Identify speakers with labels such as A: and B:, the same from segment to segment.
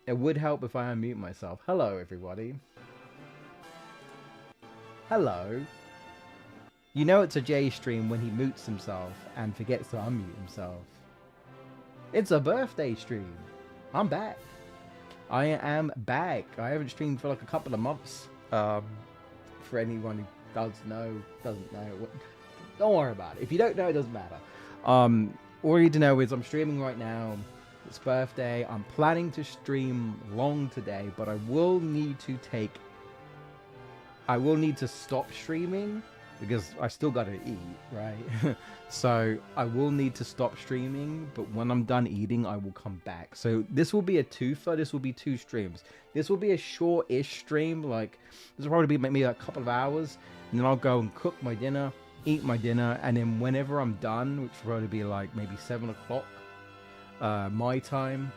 A: It would help if I unmute myself. Hello, everybody. Hello. You know it's a J stream when he mutes himself and forgets to unmute himself. It's a birthday stream. I'm back. I am back. I haven't streamed for like a couple of months. For anyone who doesn't know, don't worry about it. If you don't know, it doesn't matter. All you need to know is I'm streaming right now. It's birthday. I'm planning to stream long today, but I will need to stop streaming because I still gotta eat, right? So I will need to stop streaming, but when I'm done eating, I will come back. So this will be a twofer. This will be two streams. This will be a short-ish stream. Like, this will probably be maybe a couple of hours, and then I'll go and cook my dinner, eat my dinner, and then whenever I'm done, which will probably be like maybe 7 o'clock my time,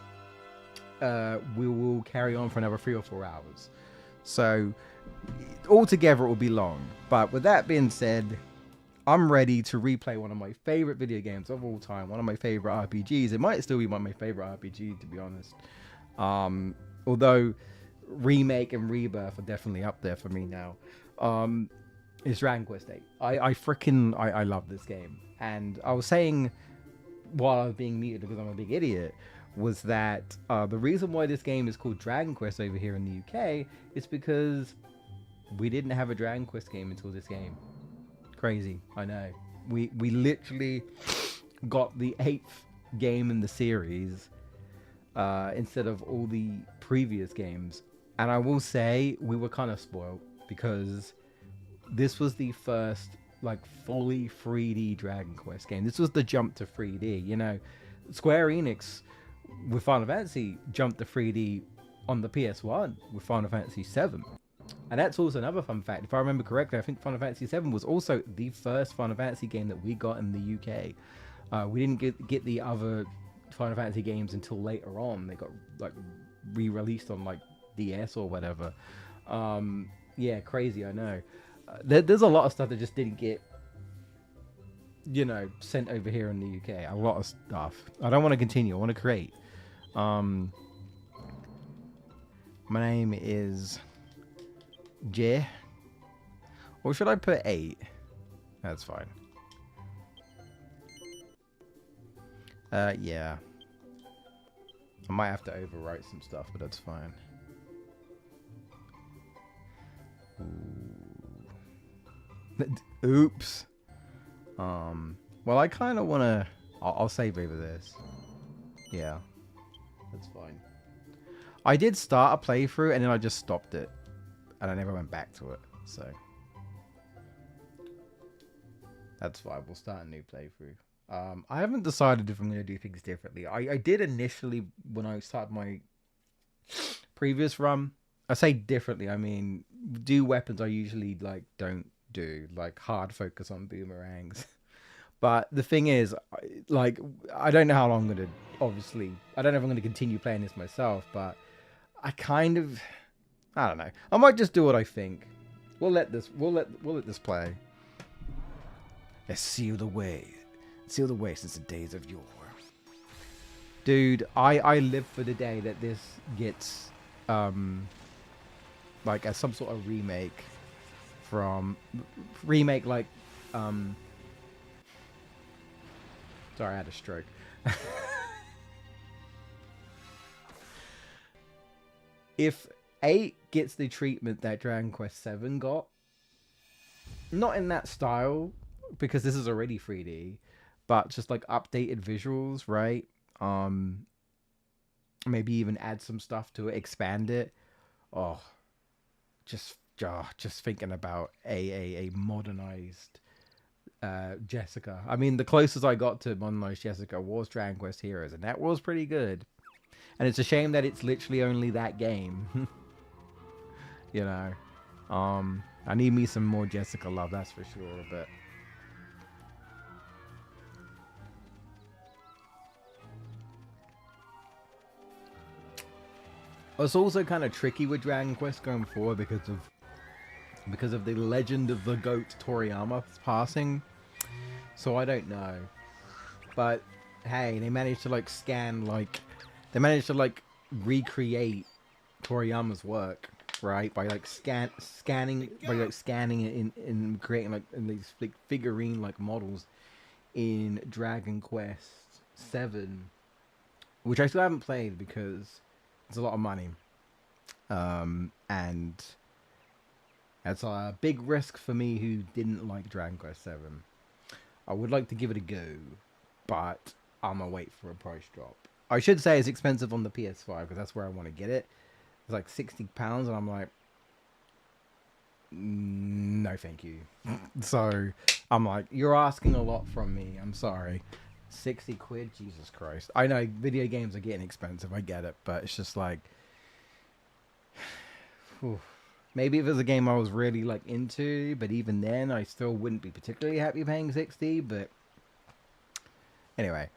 A: we will carry on for another 3 or 4 hours. So altogether it will be long. But with that being said, I'm ready to replay one of my favorite video games of all time, one of my favorite RPGs. It might still be one of my favorite RPG, to be honest. Although Remake and Rebirth are definitely up there for me now. It's Dragon Quest 8. I love this game. And I was saying while I was being muted because I'm a big idiot, was that the reason why this game is called Dragon Quest over here in the UK is because we didn't have a Dragon Quest game until this game. Crazy, I know. We literally got the 8th game in the series instead of all the previous games. And I will say we were kind of spoiled because this was the first like fully 3D Dragon Quest game. This was the jump to 3D. You know, Square Enix with Final Fantasy jumped to 3D on the PS1 with Final Fantasy VII. And that's also another fun fact. If I remember correctly, I think Final Fantasy VII was also the first Final Fantasy game that we got in the UK. We didn't get the other Final Fantasy games until later on. They got like re-released on like DS or whatever. Yeah, crazy, I know. There's a lot of stuff that just didn't get, you know, sent over here in the UK. A lot of stuff. I don't want to continue. I want to create. My name is J. Or should I put 8? That's fine. Yeah. I might have to overwrite some stuff, but that's fine. Ooh. Oops. Well, I kind of want to... I'll save over this. Yeah. That's fine. I did start a playthrough, and then I just stopped it. And I never went back to it, so... That's fine. We'll start a new playthrough. I haven't decided if I'm going to do things differently. I did initially, when I started my previous run. I say differently, I mean, do weapons I usually, like, don't do. Like, hard focus on boomerangs. But the thing is, like, I don't know how long I'm going to, obviously, I don't know if I'm going to continue playing this myself, but I kind of, I don't know. I might just do what I think. We'll let this play. Let's seal the way. Seal the way since the days of yore. Dude, I live for the day that this gets, like, as some sort of remake like, sorry, I had a stroke. If 8 gets the treatment that Dragon Quest 7 got, not in that style, because this is already 3D, but just like updated visuals, right? Maybe even add some stuff to it, expand it. Oh, just thinking about a modernized Jessica. I mean, the closest I got to modernized Jessica was Dragon Quest Heroes, and that was pretty good. And it's a shame that it's literally only that game. You know, I need me some more Jessica love, that's for sure. But it's also kind of tricky with Dragon Quest going forward because of the legend of the goat Toriyama passing. So I don't know. But hey, they managed to like scan like they managed to like recreate Toriyama's work, right? By like scanning it in creating like in these like figurine like models in Dragon Quest 7, which I still haven't played because it's a lot of money. And that's a big risk for me who didn't like Dragon Quest 7. I would like to give it a go, but I'm gonna wait for a price drop. I should say it's expensive on the PS5 because that's where I want to get it. It's like £60, and I'm like, no, thank you. So I'm like, you're asking a lot from me. I'm sorry. 60 quid, Jesus Christ. I know video games are getting expensive. I get it, but it's just like, whew. Maybe if it was a game I was really like into, but even then, I still wouldn't be particularly happy paying 60. But anyway,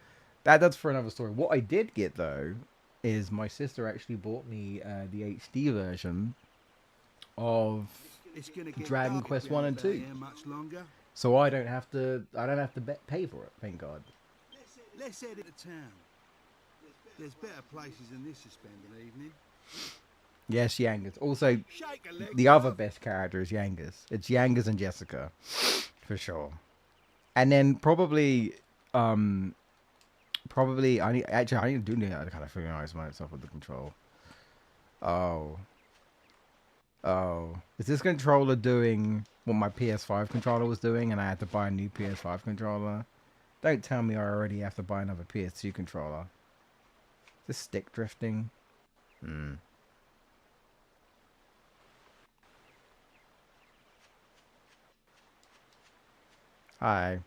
A: that's for another story. What I did get though is my sister actually bought me the HD version of Dragon Quest 1 and 2, so I don't have to pay for it. Thank God.
B: Let's head into town. There's better places than this to spend an evening.
A: Yes, Yangas. Also, the other best character is Yangas. It's Yangas and Jessica, for sure. And then probably I need to do that to kind of familiarize myself with the control. Oh, is this controller doing what my PS5 controller was doing, and I had to buy a new PS5 controller? Don't tell me I already have to buy another PS2 controller. Is this stick drifting? Hi.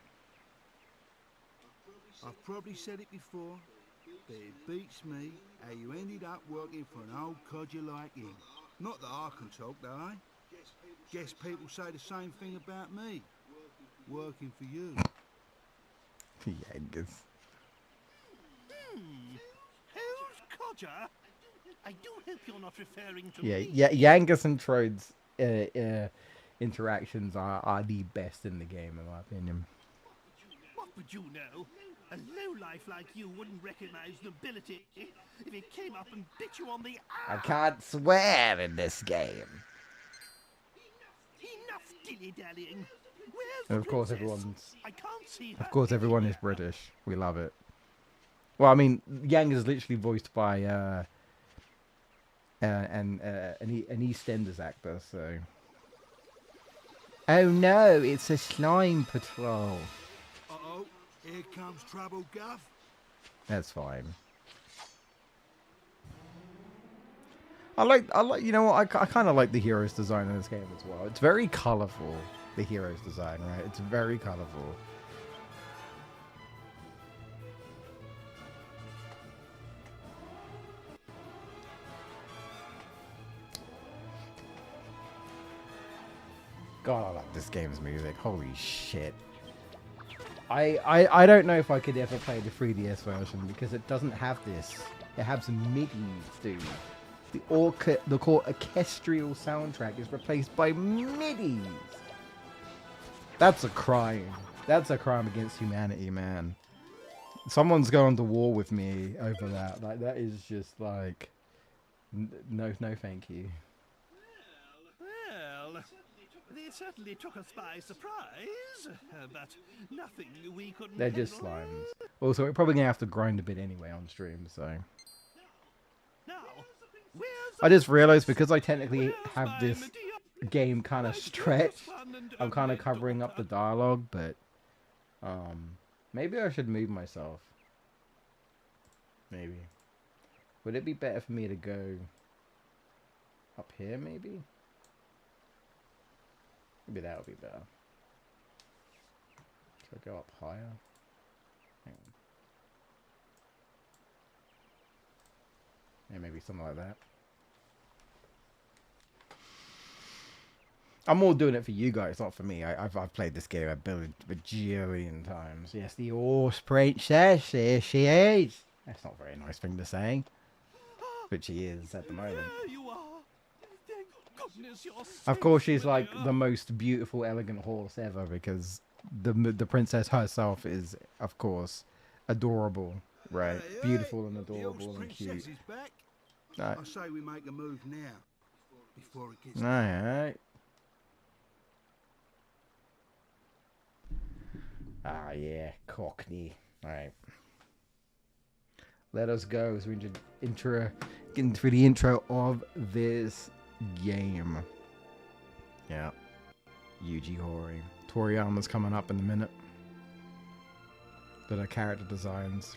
B: I've probably said it before, but it beats me how you ended up working for an old codger like him. Not that I can talk, do I? Guess people say the same thing about me. Working for you.
A: Yangas.
C: Who's codger? I do hope you're not referring to
A: Yeah,
C: me.
A: yeah. Yangas and Trode's interactions are the best in the game, in my opinion.
C: What would you know? A lowlife like you wouldn't recognize nobility if it came up and bit you on the
A: I
C: arm.
A: can't swear in this game.
C: Enough dilly-dallying. Where's
A: And
C: the
A: of course,
C: princess? I can't see her.
A: Of course, everyone is British. We love it. Well, I mean, Yang is literally voiced by an EastEnders actor. So, oh no, it's a slime patrol.
B: Uh-oh, here comes trouble, Gov.
A: That's fine. I like, you know what? I kind of like the heroes design in this game as well. It's very colorful. The heroes design, right? It's very colorful. God, I like this game's music. Holy shit. I don't know if I could ever play the 3DS version because it doesn't have this. It has some MIDIs, dude. The core orchestral soundtrack is replaced by MIDIs. That's a crime. That's a crime against humanity, man. Someone's going to war with me over that. Like, that is just like, no, thank you.
C: Well, they certainly took us by surprise, but nothing we couldn't
A: They're just
C: handle.
A: slimes. Also, we're probably gonna have to grind a bit anyway on stream, so.
C: Now, where's
A: I just realized because I technically
C: where's
A: have
C: my
A: this
C: Medea?
A: game kind of
C: My
A: stretched,
C: fun and
A: I'm kind
C: only
A: of covering up the
C: daughter.
A: dialogue, but maybe I should move myself. Maybe. Would it be better for me to go up here, maybe? Maybe that would be better. Should I go up higher? Hang on. Yeah, maybe something like that. I'm more doing it for you guys, not for me. I've played this game a bajillion times. Yes, the horse princess, here she is. That's not a very nice thing to say, but she is at the moment.
C: There you are. Thank goodness you're
A: Of course,
C: safe,
A: she's like
C: Medea.
A: the most beautiful, elegant horse ever because the princess herself is, of course, adorable, right?
B: Hey,
A: Beautiful and
B: the
A: adorable
B: horse
A: and cute.
B: princess is back.
A: Alright.
B: I say we make a move now, before it gets...
A: Alright. Ah, yeah, Cockney. Alright. Let us go as we get into the intro of this game. Yeah. Yuji Horii. Toriyama's coming up in a minute. But our character designs.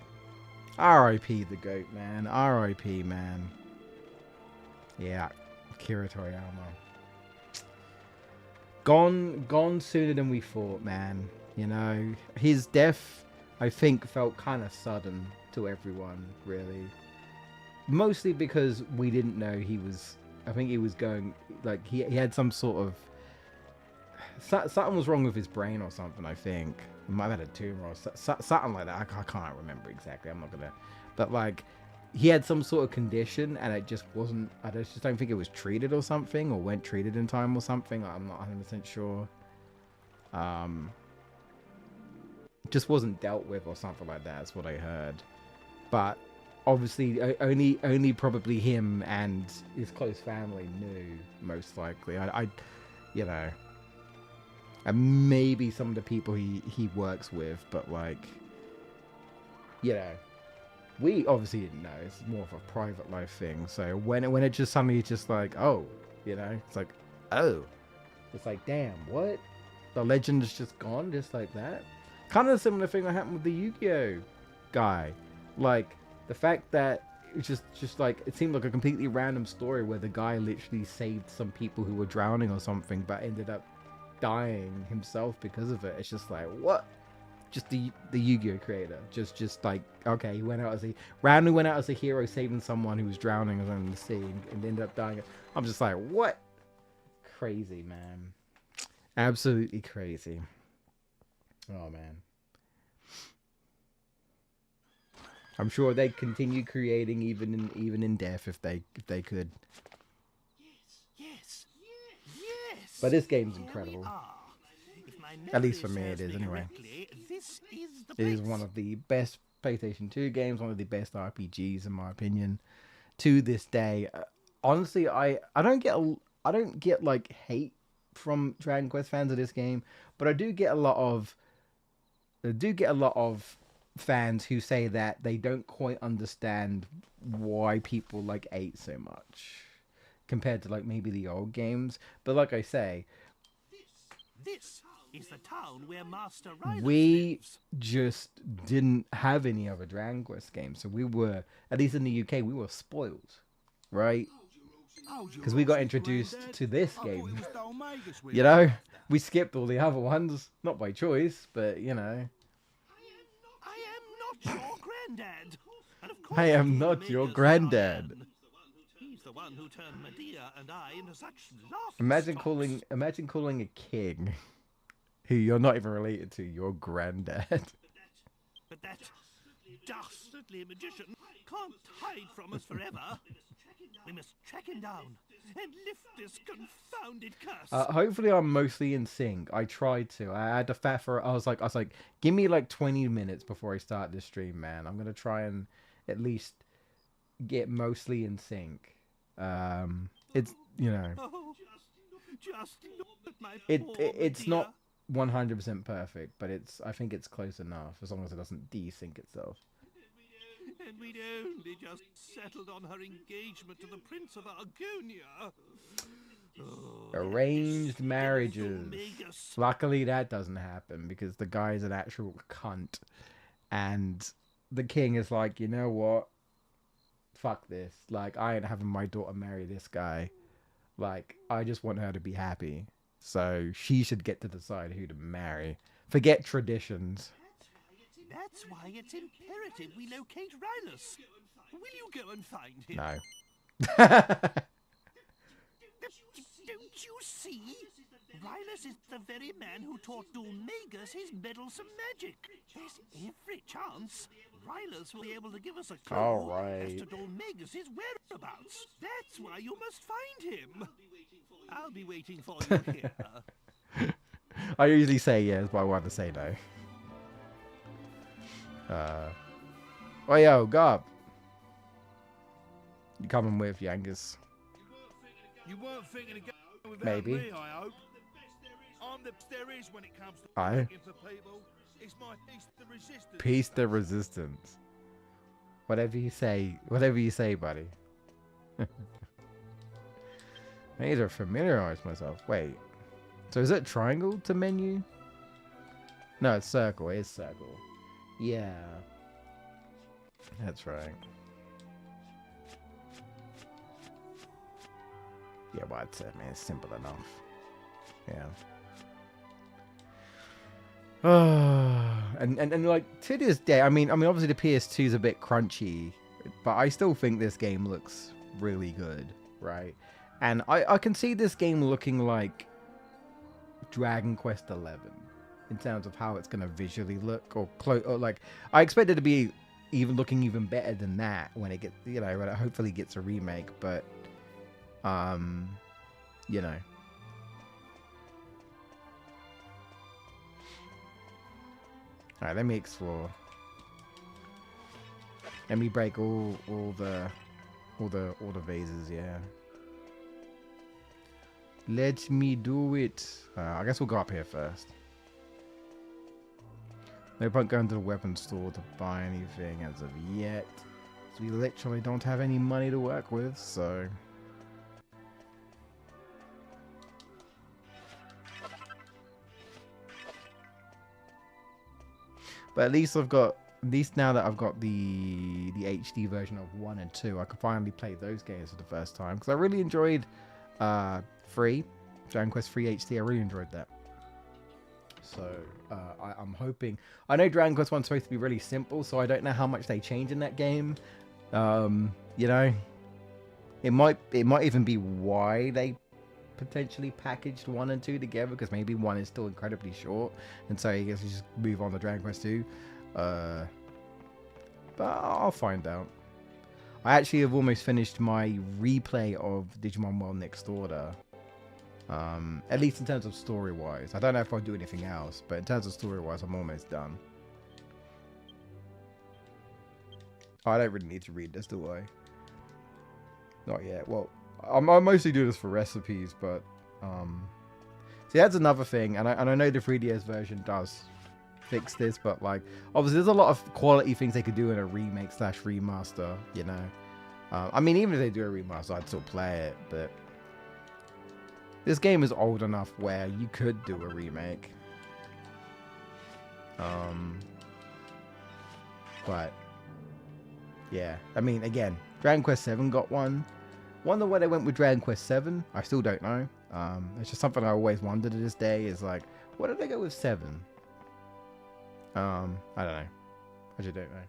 A: R.I.P. the GOAT, man. R.I.P. man. Yeah. Akira Toriyama. Gone sooner than we thought, man. You know, his death, I think, felt kind of sudden to everyone, really. Mostly because we didn't know he was... I think he was going... Like, he had some sort of... Something was wrong with his brain or something, I think. He might have had a tumor or something like that. I can't remember exactly. I'm not going to... But, like, he had some sort of condition and it just wasn't... I just don't think it was treated or something, or weren't treated in time or something. I'm not 100% sure. Just wasn't dealt with or something like that. That's what I heard. But obviously, only probably him and his close family knew, most likely. I you know, and maybe some of the people he works with, but like, you know, we obviously didn't know. It's more of a private life thing. So when it just suddenly just like, oh, you know, it's like, oh, it's like, damn, what? The legend is just gone, just like that. Kind of a similar thing that happened with the Yu-Gi-Oh guy. Like, the fact that it's just like, it seemed like a completely random story where the guy literally saved some people who were drowning or something, but ended up dying himself because of it. It's just like, what? Just the Yu-Gi-Oh creator. Just like, okay, he randomly went out as a hero, saving someone who was drowning in the sea and ended up dying. I'm just like, what? Crazy, man. Absolutely crazy. Oh man. I'm sure they'd continue creating even in death if they could.
C: Yes.
A: But this game's
C: Here we
A: incredible.
C: are. If my
A: At least
C: memory
A: for me it
C: serves
A: is, anyway.
C: correctly, this is the
A: It is
C: place.
A: one of the best PlayStation 2 games, one of the best RPGs in my opinion, to this day. Honestly, I don't get like hate from Dragon Quest fans of this game, but I do get a lot of fans who say that they don't quite understand why people like 8 so much compared to like maybe the old games. But like I say,
C: This is the town where Master Rylus
A: we
C: lives.
A: just didn't have any other Dragon Quest games, so we were, at least in the UK, we were spoiled, right? Because we got introduced to this game. You know, we skipped all the other ones, not by choice, but you know.
C: I am not your granddad. And of course
A: I am
C: King
A: not your
C: Magus
A: granddad.
C: Ryan. He's the one who turned Medea and I into such laughing
A: Imagine calling a king who you're not even related to your granddad.
C: But that dastardly magician can't hide from us forever. We must track him down and lift this confounded curse.
A: Hopefully I'm mostly in sync. I tried to. I had to fat for. I was like, give me like 20 minutes before I start this stream, man. I'm gonna try and at least get mostly in sync. It's, you know,
C: Oh, just look at my
A: it's
C: poor
A: not 100% perfect, but I think it's close enough as long as it doesn't desync itself.
C: And we'd only just settled on her engagement to the Prince of Argonia. Oh,
A: Arranged
C: that
A: marriages.
C: Magus.
A: Luckily that doesn't happen because the guy's an actual cunt, and the king is like, you know what? Fuck this. Like, I ain't having my daughter marry this guy. Like, I just want her to be happy. So she should get to decide who to marry. Forget traditions.
C: That's why it's imperative we locate Rylus. Will you go and find him?
A: No.
C: Don't you see? Rylus is the very man who taught Dulmagus his meddlesome magic. There's every chance Rylus will be able to give us a clue
A: All right.
C: as to Dulmagus' whereabouts. That's why you must find him. I'll be waiting for you here.
A: I usually say yes, but I want to say no. Oh yo, Gob. You coming with Yangus?
B: You weren't thinking of going without
A: Maybe.
B: me, I hope. I'm the best there is when it comes to
A: Aye.
B: working for people. It's my piece the resistance.
A: Peace the resistance. Whatever you say, buddy. I need to familiarize myself. Wait. So is it triangle to menu? No, it's circle. It's circle. Yeah. That's right. Yeah, well, it's, I mean, it's simple enough. Yeah. and like to this day, I mean, obviously the PS2 is a bit crunchy, but I still think this game looks really good, right? And I can see this game looking like Dragon Quest XI in terms of how it's gonna visually look, or like I expect it to be looking even better than that when it gets, you know, when it hopefully gets a remake, but you know. Alright, let me explore. Let me break all the vases, yeah. Let me do it. I guess we'll go up here first. No point going to the weapon store to buy anything as of yet. So we literally don't have any money to work with, so... But at least now that I've got the HD version of 1 and 2, I can finally play those games for the first time. Because I really enjoyed 3, Dragon Quest 3 HD. I really enjoyed that. So I'm hoping... I know Dragon Quest 1's supposed to be really simple, so I don't know how much they change in that game. You know, it might even be why they potentially packaged 1 and 2 together, because maybe 1 is still incredibly short, and so I guess we just move on to Dragon Quest 2. But I'll find out. I actually have almost finished my replay of Digimon World Next Order. At least in terms of story-wise. I don't know if I'll do anything else, but in terms of story-wise, I'm almost done. Oh, I don't really need to read this, do I? Not yet. Well, I mostly do this for recipes, but see, that's another thing, and I know the 3DS version does fix this, but like obviously there's a lot of quality things they could do in a remake / remaster, you know. I mean, even if they do a remaster, I'd still play it, but this game is old enough where you could do a remake. But yeah, I mean, again, Dragon Quest 7 got one. Wonder why they went with Dragon Quest 7. I still don't know. It's just something I always wondered to this day. Is like, why did they go with 7? I don't know. I just don't know.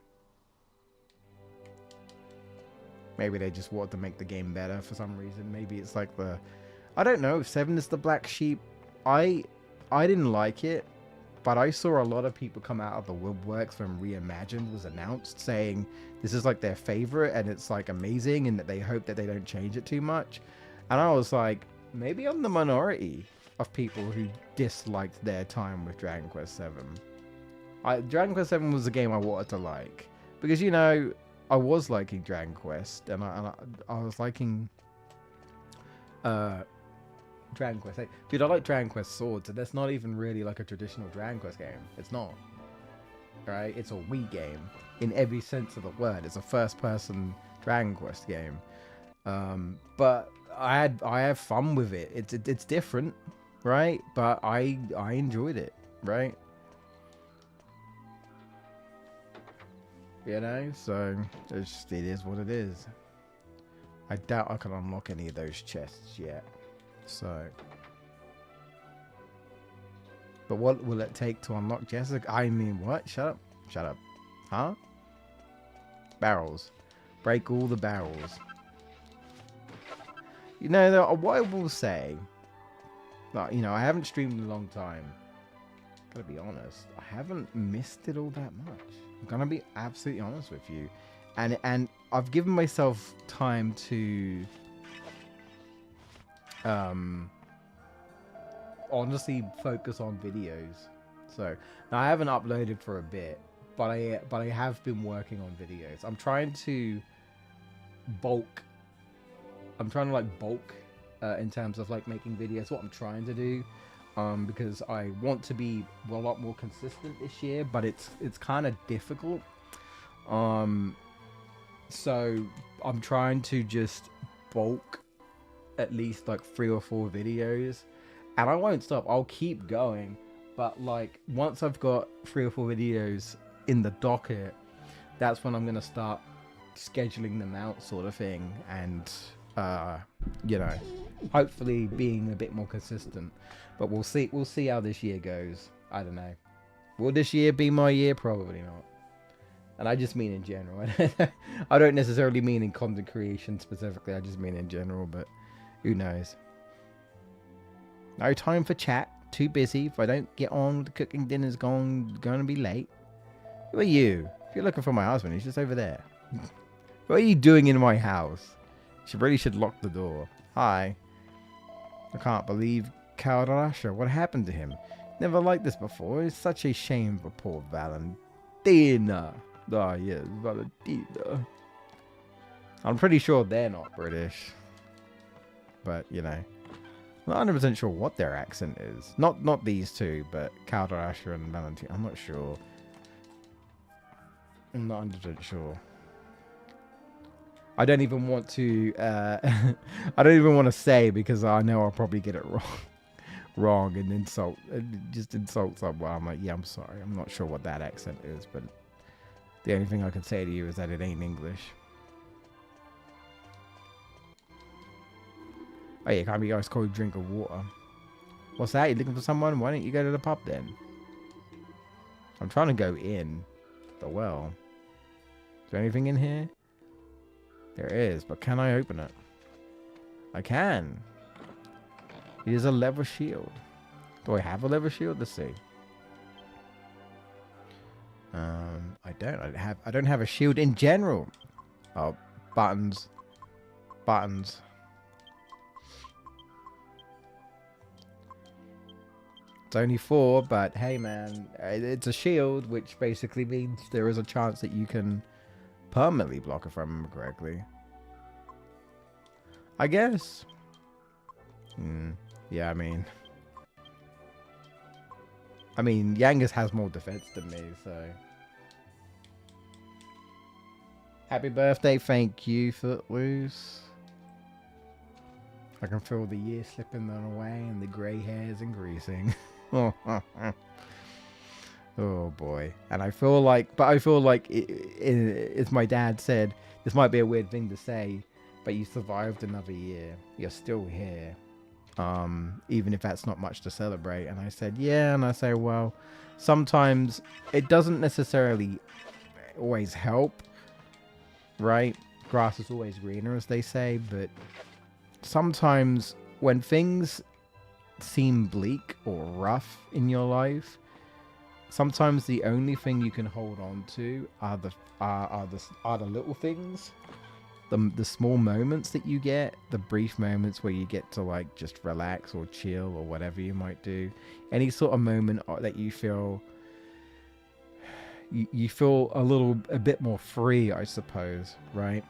A: Maybe they just wanted to make the game better for some reason. Maybe it's like the... I don't know if 7 is the black sheep. I didn't like it, but I saw a lot of people come out of the woodworks when Reimagined was announced saying this is like their favorite and it's like amazing and that they hope that they don't change it too much. And I was like, maybe I'm the minority of people who disliked their time with Dragon Quest 7. Dragon Quest 7 was a game I wanted to like. Because, you know, I was liking Dragon Quest and I was liking... Dragon Quest 8. Dude, I like Dragon Quest Swords, and that's not even really like a traditional Dragon Quest game. It's not. Right? It's a Wii game. In every sense of the word. It's a first-person Dragon Quest game. But I have fun with it. It's different, right? But I enjoyed it, right? You know? So, it is what it is. I doubt I can unlock any of those chests yet. So, but what will it take to unlock Jessica? I mean, what? Shut up. Shut up. Huh? Barrels. Break all the barrels. You know, what I will say, like, you know, I haven't streamed in a long time. Gotta be honest. I haven't missed it all that much. I'm gonna be absolutely honest with you. And I've given myself time to honestly focus on videos. So now I haven't uploaded for a bit, but I have been working on videos. I'm trying to bulk I'm trying to like bulk in terms of like making videos. What I'm trying to do, because I want to be a lot more consistent this year, but it's kind of difficult. So I'm trying to just bulk at least like 3 or 4 videos, and I won't stop. I'll keep going, but like once I've got 3 or 4 videos in the docket, that's when I'm gonna start scheduling them out, sort of thing, and you know, hopefully being a bit more consistent. But we'll see how this year goes. I don't know. Will this year be my year? Probably not. And I just mean in general. I don't necessarily mean in content creation specifically. I just mean in general, but who knows? No time for chat. Too busy. If I don't get on, the cooking dinner's gonna be late. Who are you? If you're looking for my husband, he's just over there. What are you doing in my house? She really should lock the door. Hi. I can't believe Caldarasha. What happened to him? Never liked this before. It's such a shame for poor Valentina. Ah, yes, Valentina. I'm pretty sure they're not British. But, you know. I'm not 100% sure what their accent is. Not these two, but Caldarasha and Valentina. I'm not sure. I'm not 100% sure. I don't even want to I don't even want to say, because I know I'll probably get it wrong and just insult someone. I'm like, yeah, I'm sorry. I'm not sure what that accent is, but the only thing I can say to you is that it ain't English. Oh yeah, can't be ice cold drink of water. What's that? You looking for someone? Why don't you go to the pub then? I'm trying to go in the well. Is there anything in here? There is, but can I open it? I can. It is a leather shield. Do I have a leather shield? Let's see. I don't. I don't have a shield in general. Oh, buttons. Buttons. It's only 4, but hey, man, it's a shield, which basically means there is a chance that you can permanently block, if I remember correctly. I guess. Yeah, I mean, Yangus has more defense than me, so. Happy birthday, thank you, Footloose. I can feel the year slipping away and the grey hairs increasing. Oh boy. And I feel like, as my dad said, this might be a weird thing to say, but you survived another year. You're still here. Even if that's not much to celebrate. And I said, yeah. And I say, well, sometimes it doesn't necessarily always help, right? Grass is always greener, as they say. But sometimes when things seem bleak or rough in your life, sometimes the only thing you can hold on to are the little things, the small moments that you get, the brief moments where you get to like just relax or chill or whatever you might do. Any sort of moment that you feel you feel a bit more free, I suppose, right?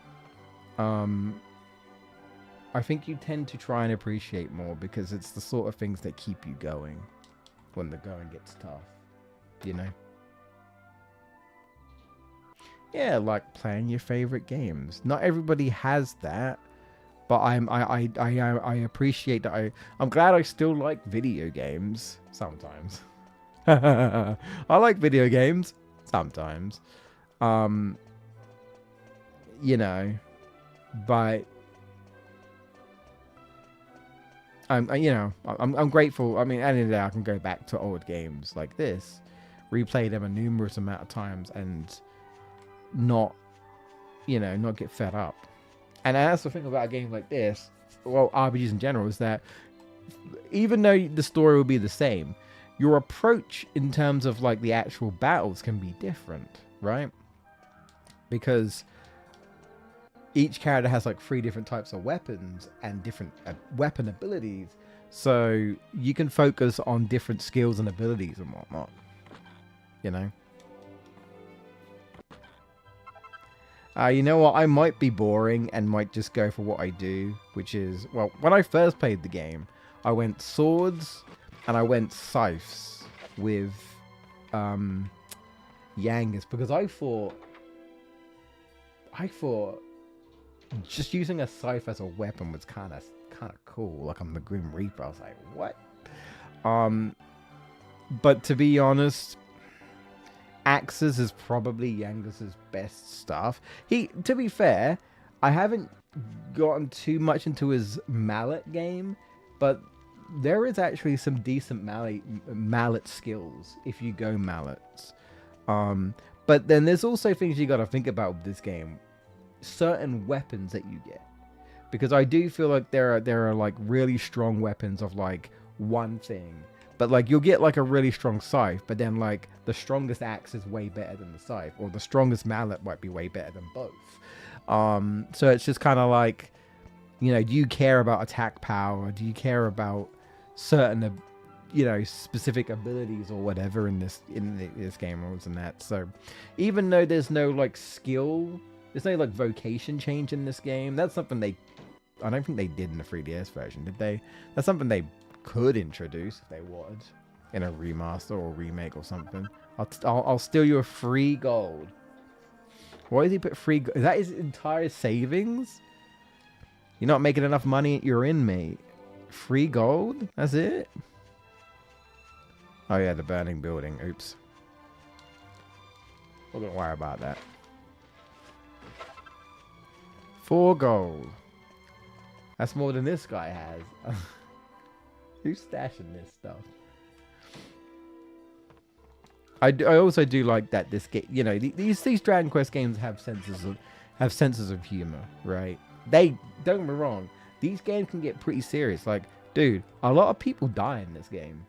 A: I think you tend to try and appreciate more, because it's the sort of things that keep you going when the going gets tough, you know? Yeah, like playing your favorite games. Not everybody has that, but I appreciate that. I'm glad I still like video games sometimes. I like video games sometimes. You know, but I'm grateful. I mean, at the end of the day, I can go back to old games like this, replay them a numerous amount of times, and not get fed up. And that's the thing about a game like this, well, RPGs in general, is that even though the story will be the same, your approach in terms of like the actual battles can be different, right? Because each character has like 3 different types of weapons and different weapon abilities, so you can focus on different skills and abilities and whatnot, you know. You know what? I might be boring and might just go for what I do, which is, well, when I first played the game, I went swords and I went scythes with Yangus because I thought just using a scythe as a weapon was kind of cool. Like I'm the Grim Reaper. I was like, what? But to be honest, axes is probably Yangus's best stuff. To be fair, I haven't gotten too much into his mallet game, but there is actually some decent mallet skills if you go mallets. But then there's also things you got to think about with this game. Certain weapons that you get, because I do feel like there are like really strong weapons of like one thing, but like you'll get like a really strong scythe, but then like the strongest axe is way better than the scythe, or the strongest mallet might be way better than both. So it's just kind of like, you know, do you care about attack power? Do you care about certain specific abilities or whatever in this game or and that? So even though there's no like skill, there's no like vocation change in this game. That's something I don't think they did in the 3DS version, did they? That's something they could introduce if they wanted in a remaster or remake or something. I'll steal you a free gold. Why did he put free? Is that his entire savings? You're not making enough money. You're in, mate. Free gold? That's it? Oh yeah, the burning building. Oops. Well, don't worry about that. 4 gold. That's more than this guy has. Who's stashing this stuff? I also do like that this game, you know, these Dragon Quest games have senses of humor, right? They don't get me wrong. These games can get pretty serious. Like, dude, a lot of people die in this game.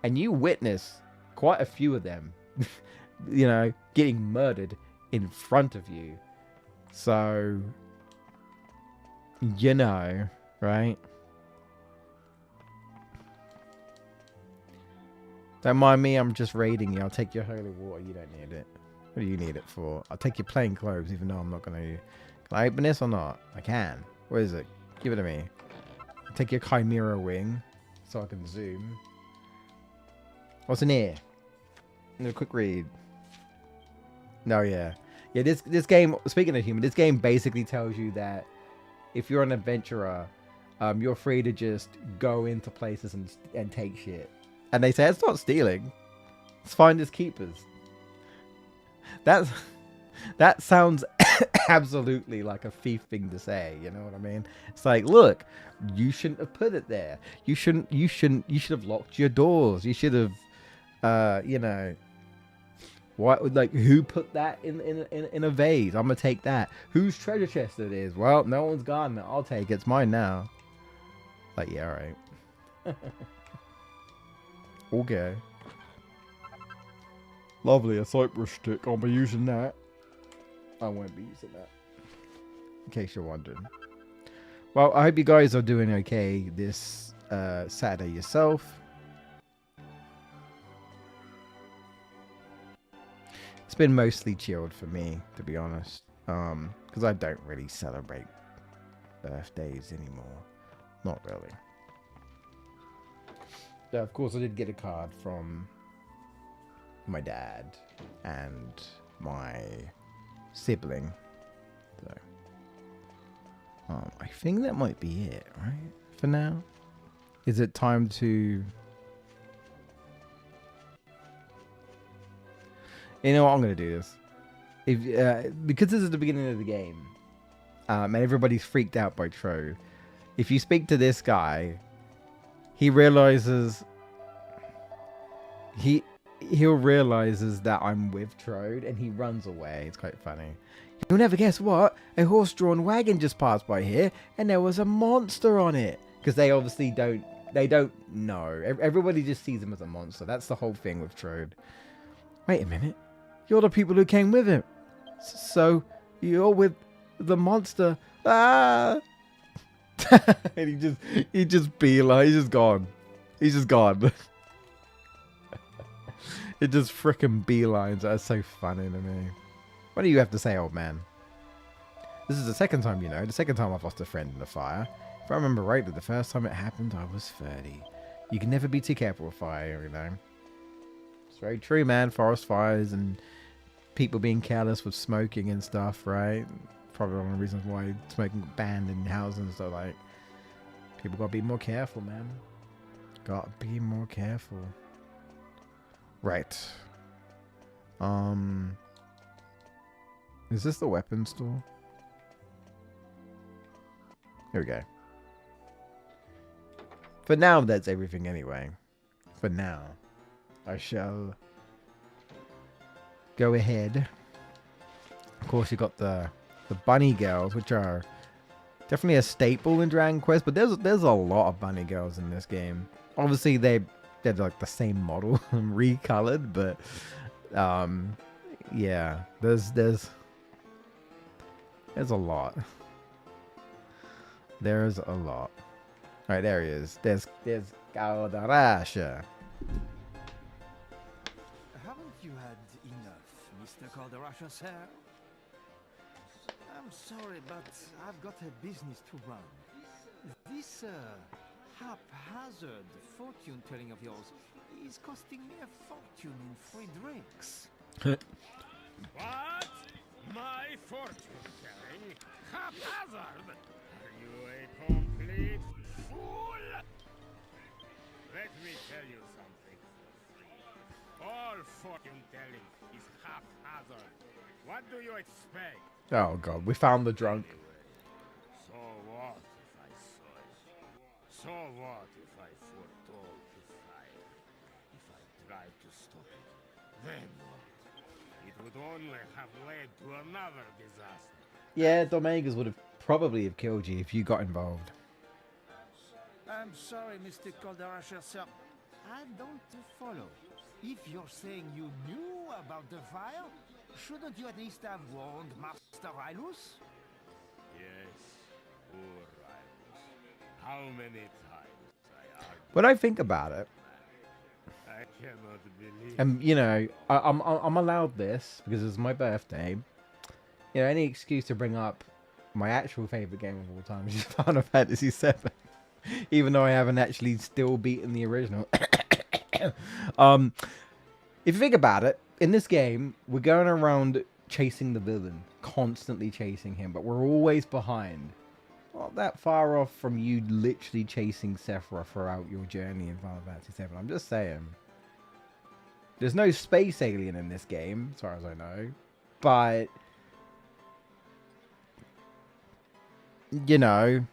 A: And you witness quite a few of them, you know, getting murdered in front of you. So, you know, right? Don't mind me, I'm just raiding you. I'll take your holy water. You don't need it. What do you need it for? I'll take your plain clothes, even though I'm not going to... Can I open this or not? I can. Where is it? Give it to me. I'll take your chimera wing, so I can zoom. What's in here? A quick read. No, yeah. Yeah, this game, speaking of human, this game basically tells you that if you're an adventurer, you're free to just go into places and take shit. And they say, it's not stealing. It's finders keepers. That sounds absolutely like a thief thing to say. You know what I mean? It's like, look, you shouldn't have put it there. You should have locked your doors. You should have, you know, what, like, who put that in a vase? I'm gonna take that. Whose treasure chest it is? Well, no one's gotten it. I'll take it. It's mine now. Like, yeah, all right. Okay. Lovely, a cypress stick. I'll be using that. I won't be using that. In case you're wondering. Well, I hope you guys are doing okay this Saturday yourself. It's been mostly chilled for me, to be honest. Because I don't really celebrate birthdays anymore. Not really. So, of course, I did get a card from my dad and my sibling. So, I think that might be it, right? For now. Is it time to... You know what? I'm going to do this. Because this is the beginning of the game, and everybody's freaked out by Trode. If you speak to this guy, he realizes... He'll realizes that I'm with Trode, and he runs away. It's quite funny. You'll never guess what? A horse-drawn wagon just passed by here, and there was a monster on it. Because they obviously don't know. Everybody just sees him as a monster. That's the whole thing with Trode. Wait a minute. You're the people who came with him. So, you're with the monster. Ah! And he just beeline. He's just gone. He's just gone. It just frickin' beelines. That's so funny to me. What do you have to say, old man? This is the second time, you know. The second time I've lost a friend in the fire. If I remember rightly, the first time it happened, I was 30. You can never be too careful with fire, you know. It's very true, man. Forest fires and people being careless with smoking and stuff, right? Probably one of the reasons why smoking got banned in houses. So, like, people gotta be more careful, man. Gotta be more careful. Right. Is this the weapon store? Here we go. For now, that's everything anyway. For now, I shall go ahead. Of course, you got the bunny girls, which are definitely a staple in Dragon Quest. But there's a lot of bunny girls in this game. Obviously, they're like the same model, recolored, but yeah, there's a lot. There's a lot. All right, there he is. There's Galdarasha.
C: Haven't you had enough, Mr. Calderasha, sir? I'm sorry, but I've got a business to run. This haphazard fortune-telling of yours is costing me a fortune in free drinks.
D: What? My fortune-telling? Haphazard? Are you a complete fool? Let me tell you something for free. All fortune-telling is haphazard. What do you expect?
A: Oh god, we found the drunk.
D: So what if I saw it? So what if I foretold the fire? If I tried to stop it, then what? It would only have led to another disaster.
A: Yeah, Domegas would have probably have killed you if you got involved.
C: I'm sorry, Mr. Calderasha, sir. I don't follow. If you're saying you knew about the fire, shouldn't you at least have warned Master Rylus?
D: Yes, poor Rylus. How many times I argued.
A: When I think about it,
D: I cannot believe.
A: and you know, I'm allowed this because it's my birthday. You know, any excuse to bring up my actual favorite game of all time is Final Fantasy VII, even though I haven't actually still beaten the original. If you think about it, in this game, we're going around chasing the villain, constantly chasing him, but we're always behind. Not that far off from you literally chasing Sephiroth throughout your journey in Final Fantasy VII. I'm just saying. There's no space alien in this game, as far as I know. But, you know,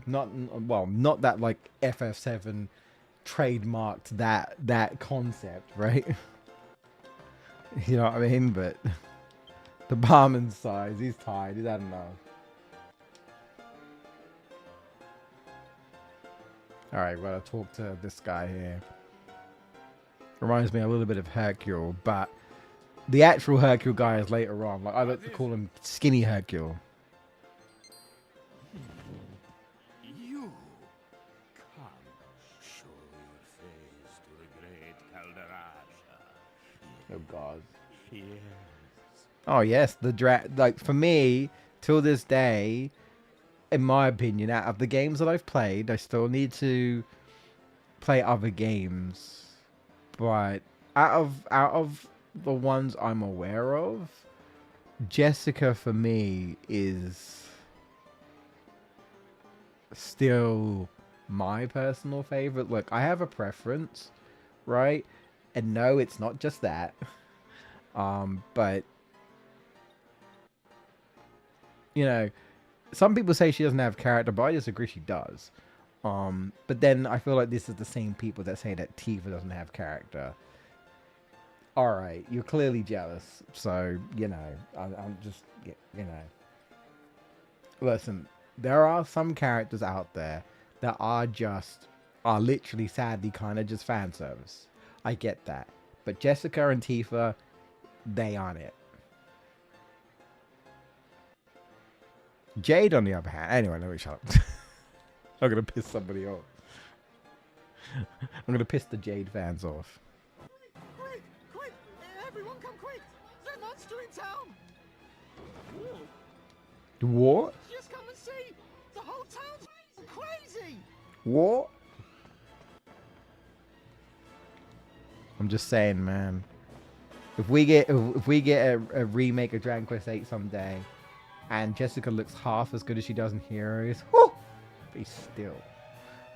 A: not that like FF7 trademarked that concept, right? You know what I mean? But the barman's size, he's tired, he's had enough. Alright, well, I'll talk to this guy here. Reminds me a little bit of Hercule, but the actual Hercule guy is later on. Like, I like to call him Skinny Hercule.
D: You come, show your face to the great Calderasha.
A: Oh god.
D: Yes.
A: Oh yes, like for me, till this day, in my opinion, out of the games that I've played, I still need to play other games. But out of the ones I'm aware of, Jessica for me is still my personal favorite. Look, I have a preference, right? And no, it's not just that. But you know, some people say she doesn't have character, but I disagree, she does. But then I feel like this is the same people that say that Tifa doesn't have character. Alright, you're clearly jealous. So, you know, I'm just, you know. Listen, there are some characters out there that are literally, sadly, kind of just fan service. I get that. But Jessica and Tifa, they aren't it. Jade, on the other hand, anyway, let me shut up. I'm gonna piss somebody off. I'm gonna piss the Jade fans off.
C: Quick! Quick! Everyone come quick!
A: What?
C: Just come and see. The whole town's crazy.
A: What? I'm just saying, man. If we get a remake of Dragon Quest VIII someday, and Jessica looks half as good as she does in Heroes, whew, be still.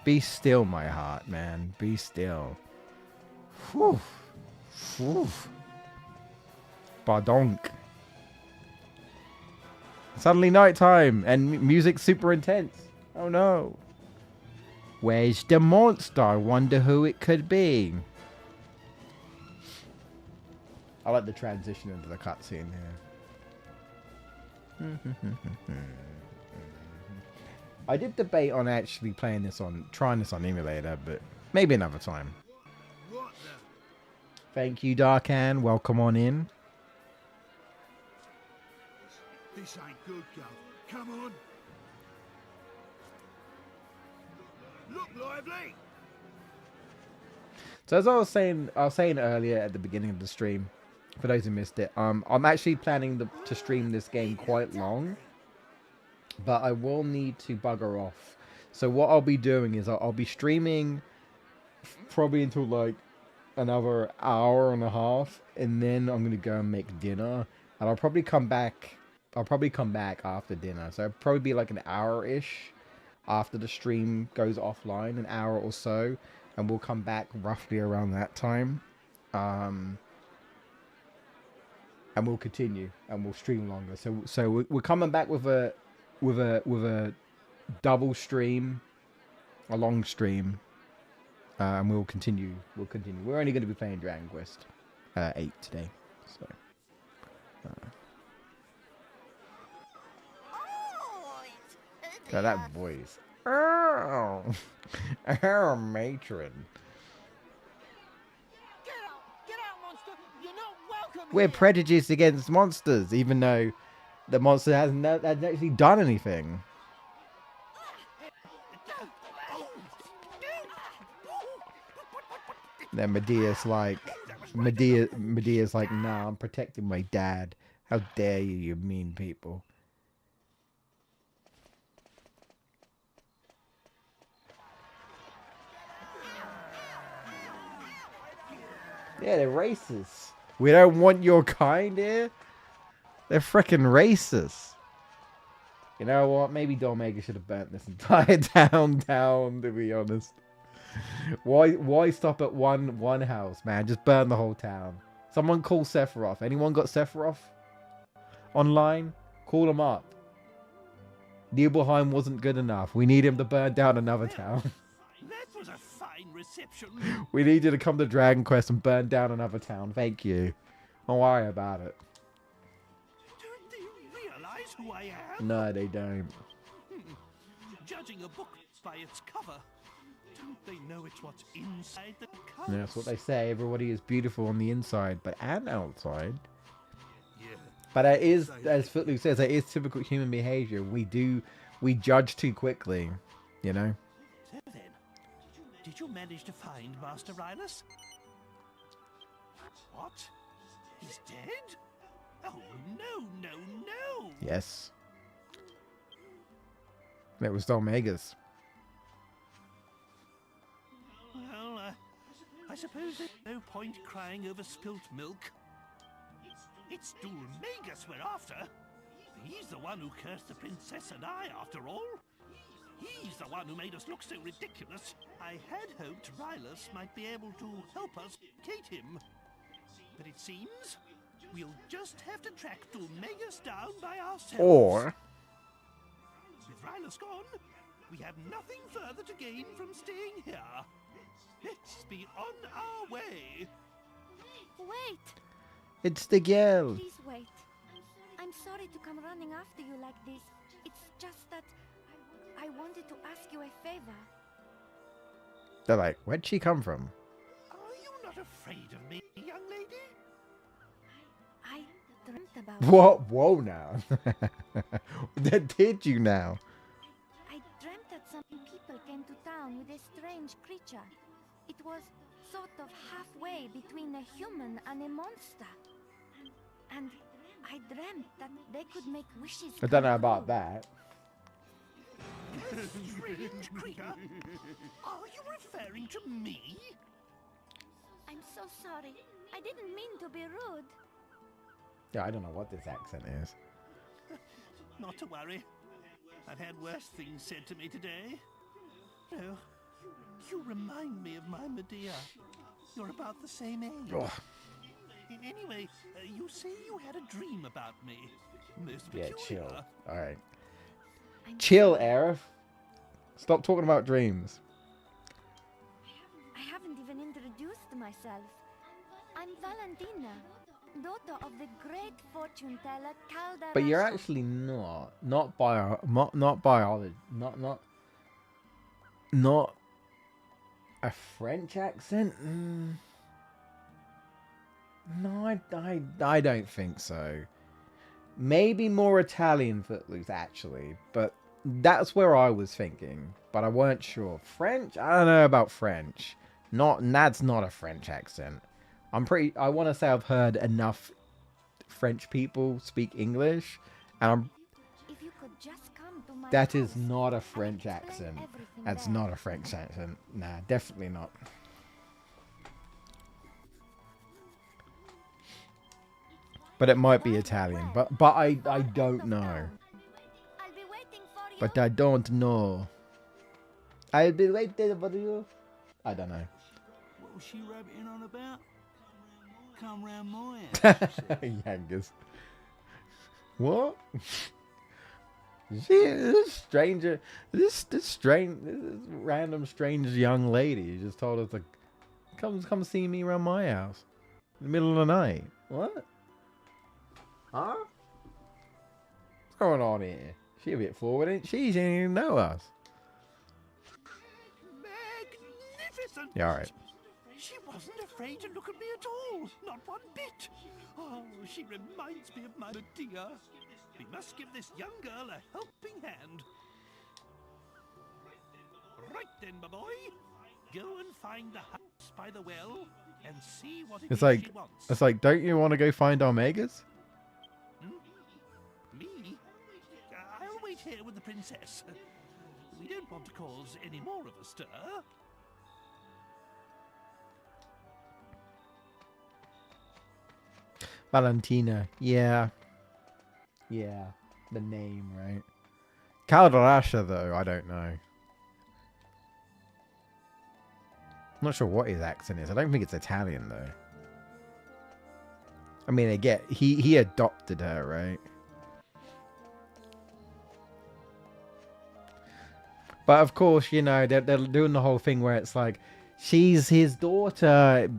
A: Be still, my heart, man. Be still. Whew. Whew. Badonk. Suddenly nighttime and music super intense. Oh no. Where's the monster? I wonder who it could be. I like the transition into the cutscene here. I did debate on actually trying this on emulator, but maybe another time.
B: What the?
A: Thank you, Darkan. Welcome on in.
B: This ain't good, Gov. Come on. Look lively.
A: So as I was saying earlier at the beginning of the stream, for those who missed it, I'm actually planning to stream this game quite long, but I will need to bugger off. So what I'll be doing is I'll be streaming probably until like another hour and a half, and then I'm gonna go and make dinner, and I'll probably come back after dinner. So it'll probably be like an hour-ish after the stream goes offline, an hour or so, and we'll come back roughly around that time. And we'll continue and we'll stream longer. So we're coming back with a double stream, a long stream, and we'll continue. We're only going to be playing Dragon Quest 8 today. So. That voice. Oh, matron.
C: Get out, monster. You're not welcome.
A: We're prejudiced against monsters, even though the monster hasn't actually done anything. Then Medea's like, nah, I'm protecting my dad. How dare you, you mean people. Yeah, they're racist. We don't want your kind here. They're freaking racist. You know what? Maybe Dolmega should have burnt this entire town down, to be honest. Why stop at one house, man? Just burn the whole town. Someone call Sephiroth. Anyone got Sephiroth online? Call him up. Nibelheim wasn't good enough. We need him to burn down another town.
C: That was a fine reception.
A: We need you to come to Dragon Quest and burn down another town. Thank you. Don't worry about it.
C: Don't they realize who I am?
A: No, they don't.
C: Judging a book by its cover, don't they know it's what's inside the cover?
A: That's what they say. Everybody is beautiful on the inside, but and outside.
B: Yeah.
A: But it is, as Footloose says, it is typical human behavior. We judge too quickly, you know?
C: So then, did you manage to find Master Rylus? What? He's dead? Oh, no.
A: Yes. It was Dolmega's.
C: Well, I suppose there's no point crying over spilt milk. It's Dulmagus we're after. He's the one who cursed the princess and I, after all. He's the one who made us look so ridiculous. I had hoped Rylus might be able to help us locate him. But it seems we'll just have to track Dulmagus down by ourselves.
A: Or
C: With Rylus gone, we have nothing further to gain from staying here. Let's be on our way.
E: Wait!
A: it's the girl.
E: Please wait. I'm sorry to come running after you like this. It's just that I wanted to ask you a favor.
A: They're like, where'd she come from?
C: Are you not afraid of me, young lady?
E: I dreamt about
A: What? Whoa now. Did you now?
E: I dreamt that some people came to town with a strange creature. It was sort of halfway between a human and a monster. And I dreamt that they could make wishes.
A: I don't know
E: come
A: about
E: true.
A: that.
C: Strange creature. Are you referring to me?
E: I'm so sorry. I didn't mean to be rude.
A: Yeah, I don't know what this accent is.
C: Not to worry. I've had worse things said to me today. No, you remind me of my Medea. You're about the same age.
A: Ugh.
C: Anyway, you say you had a dream about me. Most
A: Yeah,
C: peculiar.
A: chill. All right.
E: I'm
A: Chill,
E: sorry.
A: Aerith. Stop talking about dreams.
E: I haven't even introduced myself. I'm Valentina, daughter of the great fortune teller Calder.
A: But you're actually not. Not biology. Not a French accent. No, I don't think so. Maybe more Italian Footloose actually, but that's where I was thinking. But I weren't sure. French? I don't know about French. That's not a French accent. I want to say I've heard enough French people speak English, and
E: If you could just come to my
A: that is
E: house,
A: not a
E: I'll
A: French
E: explain
A: accent.
E: everything
A: That's
E: there.
A: not a French accent. Nah, definitely not. But it might be Italian. But I don't know.
E: I'll be waiting for you.
A: But I don't know. I'll be waiting for you. I don't know.
B: What was she rabbiting on about? Come round my house, she said.
A: Yangus. What? This stranger, this random strange young lady just told us to come see me around my house in the middle of the night. What? Huh? What's going on here? She a bit forward, ain't she? She didn't even know us.
C: Magnificent!
A: Yeah, all right.
C: She wasn't afraid to look at me at all, not one bit. Oh, she reminds me of my Medea. We must give this young girl a helping hand. Right then, my boy. Go and find the house by the well and see what it
A: It's
C: is
A: like,
C: she wants.
A: it's like, don't you want to go find Omegas?
C: Me? I'll wait here with the princess. We don't want to cause any more of a stir.
A: Valentina, yeah. Yeah, the name, right? Calderasha, though, I don't know. Not sure what his accent is. I don't think it's Italian, though. I mean, he adopted her, right? But of course, you know, they're doing the whole thing where it's like, she's his daughter.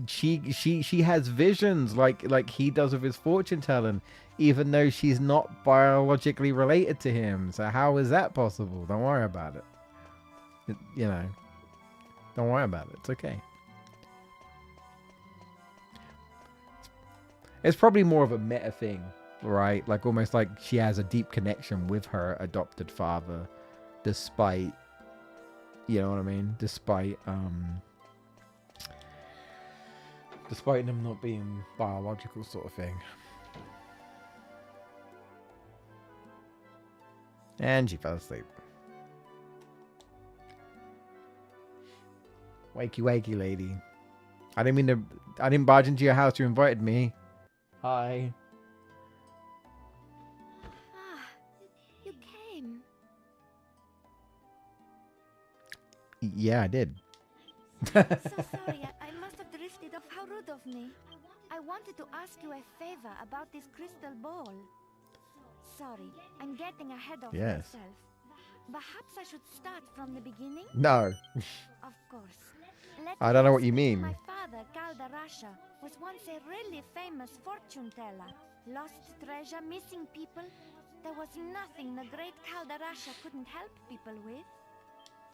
A: She has visions like he does with his fortune telling, even though she's not biologically related to him. So how is that possible? Don't worry about it. You know, don't worry about it. It's okay. It's probably more of a meta thing, right? Like almost like she has a deep connection with her adopted father, despite, you know what I mean? Despite them not being biological, sort of thing. And she fell asleep. Wakey, wakey, lady. I didn't barge into your house. You invited me. Hi.
E: Ah, you came.
A: Yeah, I did.
E: So sorry, I must have drifted off. How rude of me. I wanted to ask you a favor about this crystal ball. Sorry, I'm getting ahead of
A: Yes.
E: myself. Perhaps I should start from the beginning?
A: No.
E: Of course. Let
A: I don't know
E: me
A: what you
E: explain.
A: mean.
E: My father, Calderasha, was once a really famous fortune teller. Lost treasure, missing people. There was nothing the great Calderasha couldn't help people with.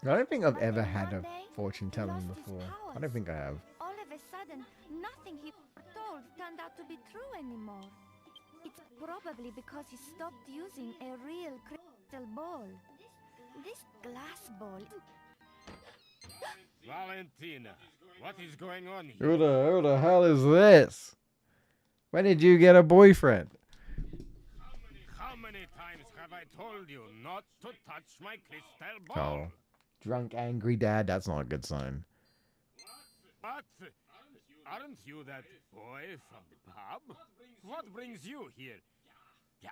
A: I don't think I've
E: But
A: ever
E: then
A: had a
E: one day,
A: fortune
E: he
A: telling
E: lost his
A: before. I
E: powers.
A: don't think I have.
E: All of a sudden, nothing he told turned out to be true anymore. It's probably because he stopped using a real crystal ball. This glass ball.
D: Valentina, what is going on here?
A: Who the hell is this? When did you get a boyfriend?
D: How many times have I told you not to touch my crystal ball?
A: Oh. Drunk, angry dad. That's not a good sign.
D: What? Aren't you that boy from the pub? What brings you here? Yeah,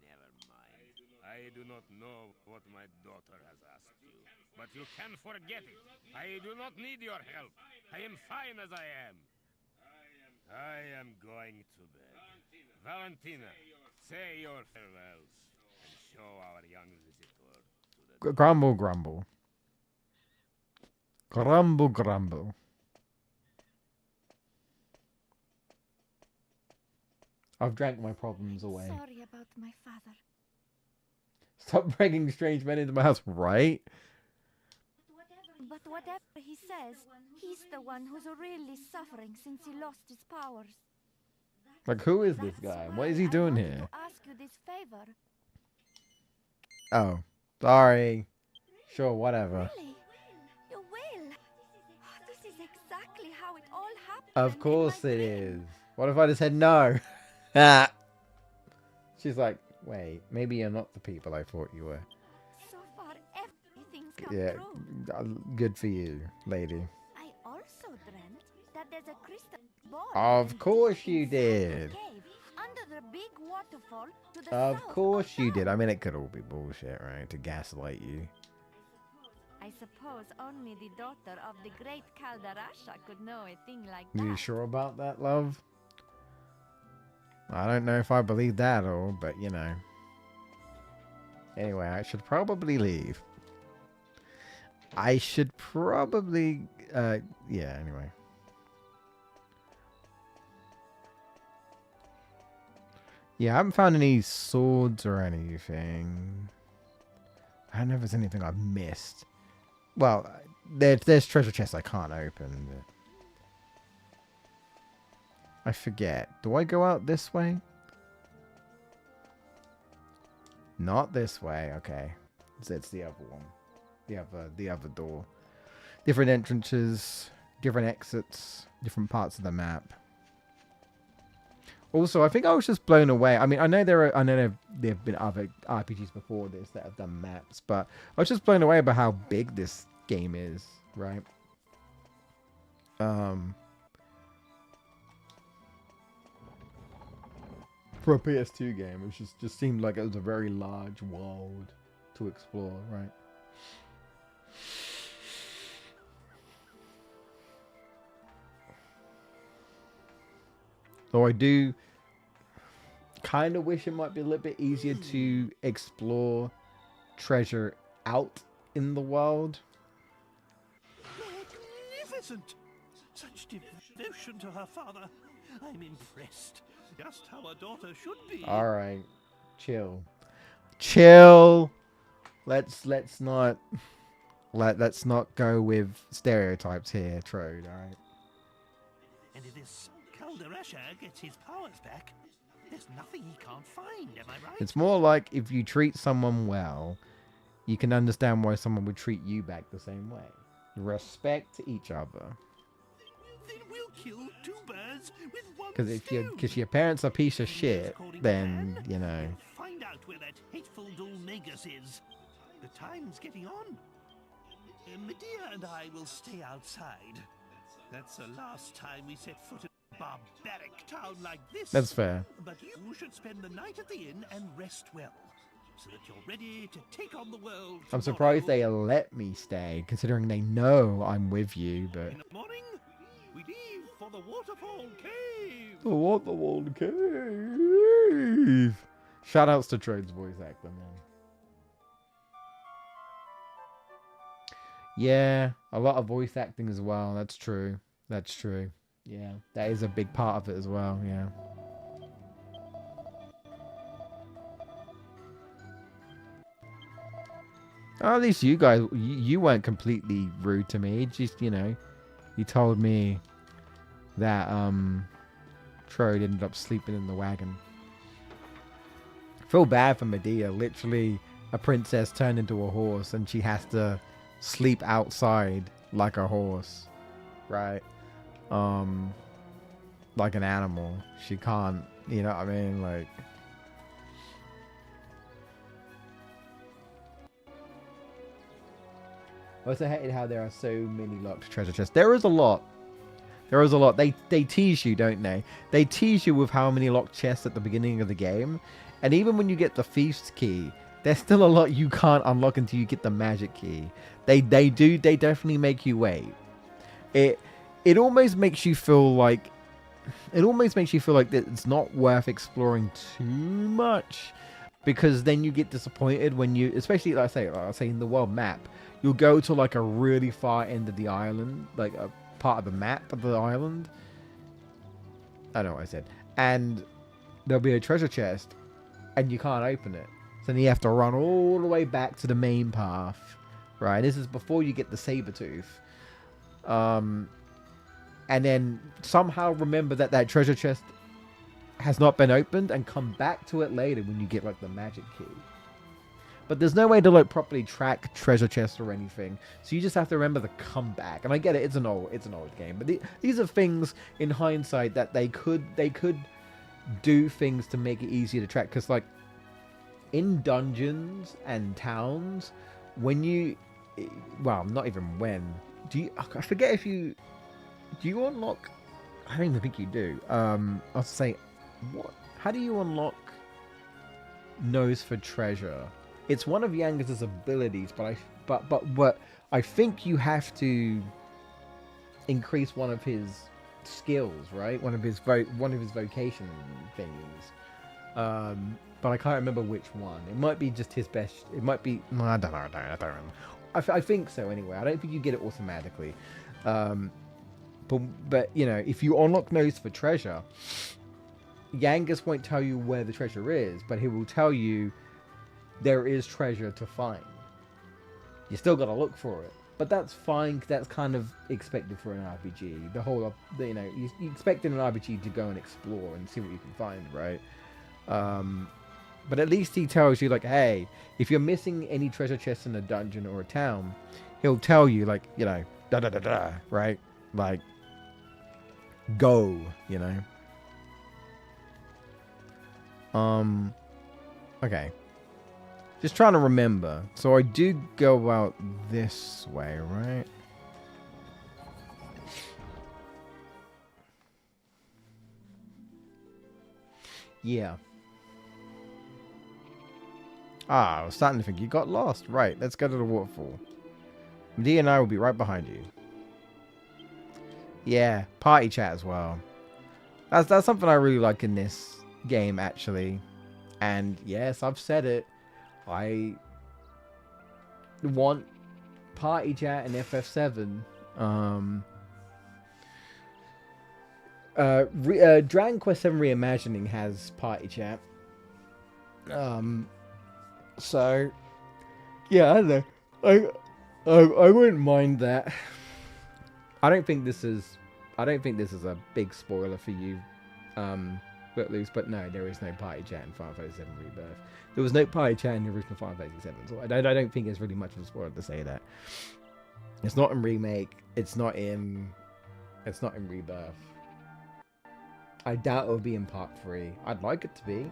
D: never mind. I do not know what my daughter has asked you, but you can forget it. I do not need your help. I am fine as I am. I am going to bed. Valentina, say your farewells and show our young visitor to the
A: Grumble, grumble. Grumble, grumble. I've drank my problems away.
E: Sorry about my father.
A: Stop bringing strange men into my house, right?
E: But whatever he says, he's the one who's really suffering since he lost his powers.
A: Like, who is this
E: That's
A: guy?
E: why
A: What is he
E: I
A: doing
E: wanted
A: here?
E: to ask you this favor.
A: Oh, sorry. Sure, whatever.
E: Really? You will? Oh, this is exactly how it all happened.
A: Of
E: in
A: course
E: my
A: it
E: dream.
A: is. What if I just said no? Ah. She's like, wait, maybe you're not the people I thought you were.
E: So far, everything's come
A: Yeah,
E: true.
A: good for you, lady.
E: I also dreamt that there's a crystal ball.
A: Of course you
E: inside the
A: did.
E: cave, under the big waterfall to the
A: Of
E: south
A: course you
E: town.
A: did. I mean, it could all be bullshit, right? To gaslight you.
E: I suppose only the daughter of the great Kaldarasha could know a thing like that.
A: You sure about that, love? I don't know if I believe that at all, but you know. Anyway, I should probably leave. I should probably, yeah, anyway. Yeah, I haven't found any swords or anything. I don't know if there's anything I've missed. Well, there's treasure chests I can't open. But I forget. Do I go out this way? Not this way. Okay, it's the other one. The other door. Different entrances, different exits, different parts of the map. Also, I think I was just blown away. I mean, I know there have been other RPGs before this that have done maps, but I was just blown away by how big this game is, right? For a PS2 game, it just seemed like it was a very large world to explore, right? Though I do kind of wish it might be a little bit easier to explore treasure out in the world.
F: Magnificent! Such devotion to her father. I'm impressed. Just how a daughter should be.
A: All right, chill. Let's not go with stereotypes here, Trode. All right.
F: And if this Kaldarasha gets his powers back, there's nothing he can't find, am I right?
A: It's more like if you treat someone well, you can understand why someone would treat you back the same way. Respect each other.
F: Then we'll kill two birds with one
A: Because your parents are a piece of shit, then you know.
F: Find out where that hateful Dulmagus is. The time's getting on. Medea and I will stay outside. That's the last time we set foot in a barbaric town like this.
A: That's fair.
F: But you should spend the night at the inn and rest well, so that you're ready to take on the world.
A: I'm
F: tomorrow.
A: surprised they let me stay, considering they know I'm with you, but...
F: In the morning, we leave for the Waterfall Cave.
A: The Waterfall Cave! Shoutouts to Trode's voice actor, man. Yeah, a lot of voice acting as well. That's true. That's true. Yeah, that is a big part of it as well, yeah. Oh, at least you guys, you weren't completely rude to me. Just, you know, you told me that Trode ended up sleeping in the wagon. Feel bad for Medea. Literally, a princess turned into a horse and she has to sleep outside like a horse, right? like an animal. She can't, you know what I mean? Like, I also hated how there are so many locked treasure chests. There is a lot. There is a lot. They tease you, don't they? They tease you with how many locked chests at the beginning of the game. And even when you get the Feast key, there's still a lot you can't unlock until you get the magic key. They definitely make you wait. It almost makes you feel like that it's not worth exploring too much, because then you get disappointed when you, especially like I say in the world map, you'll go to like a really far end of the island, like a part of the map of the island. I don't know what I said. And there'll be a treasure chest and you can't open it. So then you have to run all the way back to the main path. Right? This is before you get the Sabertooth. And then somehow remember that treasure chest has not been opened and come back to it later when you get like the magic key. But there's no way to like properly track treasure chests or anything, so you just have to remember to come back. And I get it; it's an old game, but these are things in hindsight that they could do things to make it easier to track. Because like in dungeons and towns, when you, well, not even when, I forget if do you unlock? I don't even think you do. I'll say, what? How do you unlock Nose for Treasure? It's one of Yangus' abilities, but I think you have to increase one of his skills, right? One of his vocation thingies. But I can't remember which one. It might be just his best. It might be. I don't know. I don't remember. I think so anyway. I don't think you get it automatically. But you know, if you unlock Nose for Treasure, Yangus won't tell you where the treasure is, but he will tell you there is treasure to find. You still got to look for it, but that's fine. That's kind of expected for an RPG. The whole, you know, you expect in an RPG to go and explore and see what you can find, right? But at least he tells you, like, hey, if you're missing any treasure chests in a dungeon or a town, he'll tell you, like, you know, da da da da, right? Like, go, you know. Okay. Just trying to remember. So I do go out this way, right? Yeah. I was starting to think you got lost. Right, let's go to the waterfall. Medea and I will be right behind you. Yeah, party chat as well. That's something I really like in this game, actually. And yes, I've said it. I want party chat in FF7. Dragon Quest 7 Reimagining has party chat. So yeah, I don't know. I wouldn't mind that. I don't think this is a big spoiler for you, Footloose, but no, there is no party chat in Final Fantasy 7 Rebirth. There was no party chat in the original Final Fantasy 7, so I don't think it's really much of a spoiler to say that. It's not in Remake, it's not in Rebirth. I doubt it'll be in Part 3. I'd like it to be,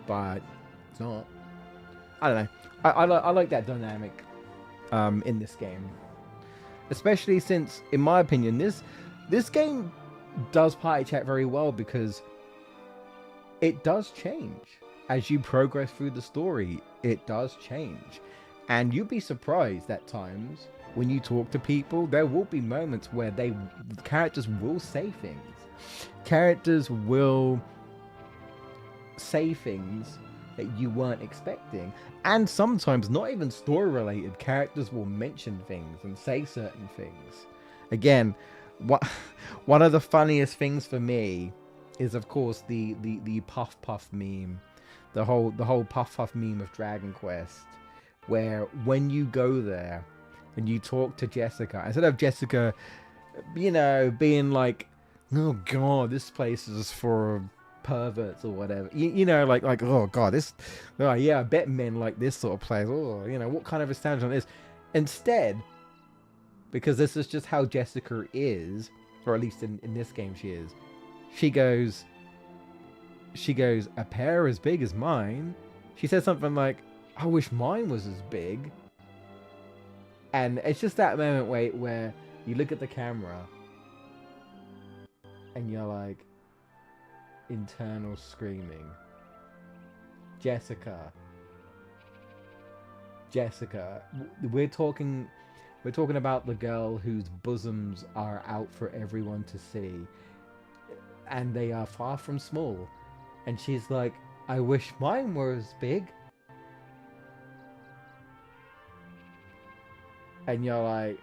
A: but it's not. I don't know. I like that dynamic in this game. Especially since, in my opinion, this game does party chat very well, because it does change. As you progress through the story, it does change. And you'd be surprised at times when you talk to people, there will be moments where characters will say things. Characters will say things that you weren't expecting. And sometimes, not even story related, characters will mention things and say certain things. Again, one of the funniest things for me is, of course, the Puff Puff meme. The whole Puff Puff meme of Dragon Quest, where when you go there and you talk to Jessica, instead of Jessica, you know, being like, oh god, this place is for perverts or whatever, you know, like oh god, yeah, I bet men like this sort of place. Oh, you know, what kind of establishment is? Instead, because this is just how Jessica is, or at least in this game she is, she goes, a pear as big as mine. She says something like, I wish mine was as big. And it's just that moment where you look at the camera and you're like, internal screaming. Jessica, we're talking about the girl whose bosoms are out for everyone to see, and they are far from small. And she's like, I wish mine were as big. And you're like,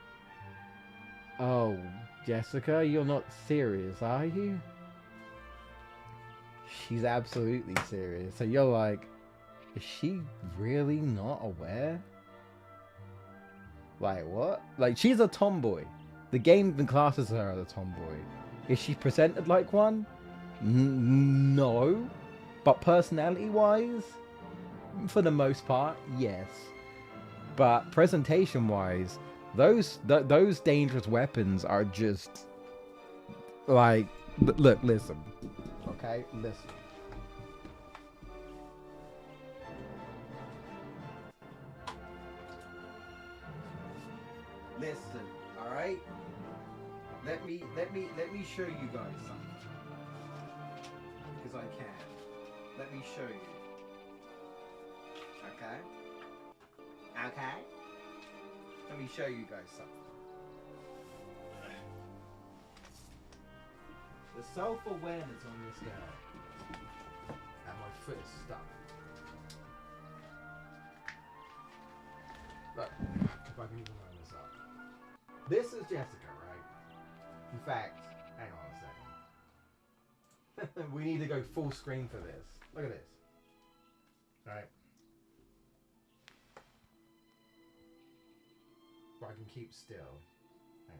A: oh, Jessica, you're not serious, are you? She's absolutely serious. So you're like, is she really not aware? Like, what? Like, she's a tomboy. The game even classes her as a tomboy. Is she presented like one? No. But personality-wise, for the most part, yes. But presentation-wise, those dangerous weapons are just like, look, listen. Okay, listen. Listen, all right? Let me show you guys something. Because I can. Let me show you. Okay? Okay? Let me show you guys something. The self-awareness on this girl. And my foot is stuck. Look, if I can even line this up. This is Jessica, right? In fact, hang on a second. We need to go full screen for this. Look at this. Alright. But I can keep still. Hang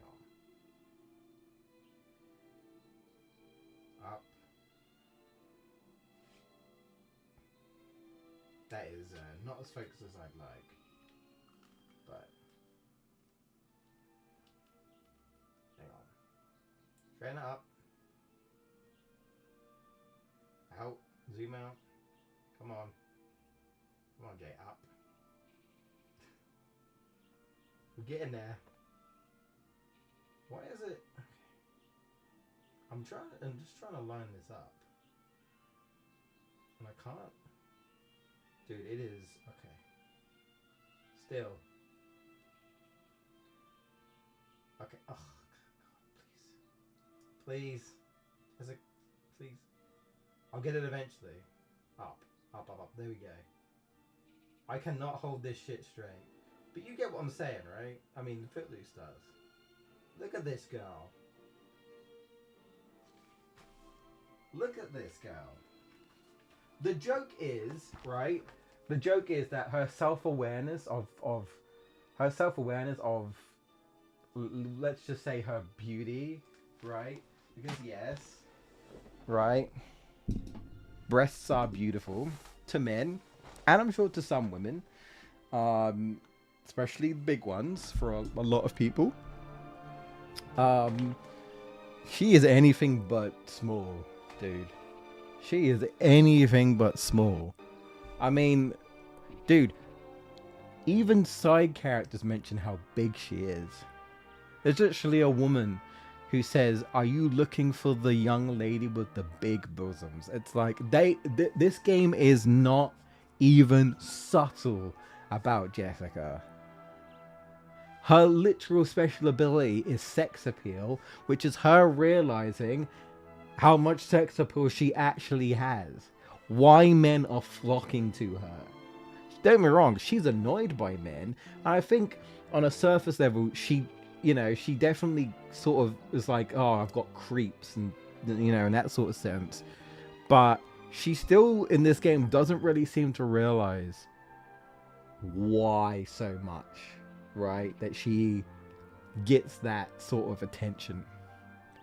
A: on. Up. That is not as focused as I'd like. But. Hang on. Straighten it up. Out. Zoom out. Come on. Come on, Jay. Up. We're getting there. Why is it? Okay. I'm just trying to line this up. And I can't. Dude, it is. Okay. Still. Okay. Oh, God, please. Please. Please. I'll get it eventually. Up. Up, up, up. There we go. I cannot hold this shit straight. But you get what I'm saying, right? I mean, Footloose does. Look at this girl. Look at this girl. The joke is, right? The joke is that her self-awareness of let's just say her beauty, right? Because yes, right? Breasts are beautiful to men, and I'm sure to some women. Especially big ones for a lot of people. She is anything but small, dude. She is anything but small. I mean, dude, even side characters mention how big she is. There's actually a woman who says, "Are you looking for the young lady with the big bosoms?" It's like this game is not even subtle about Jessica. Her literal special ability is sex appeal, which is her realizing how much sex appeal she actually has. Why men are flocking to her. Don't get me wrong, she's annoyed by men. And I think on a surface level, she definitely sort of is like, oh, I've got creeps and, in that sort of sense. But she still, in this game, doesn't really seem to realize why so much. Right, that she gets that sort of attention.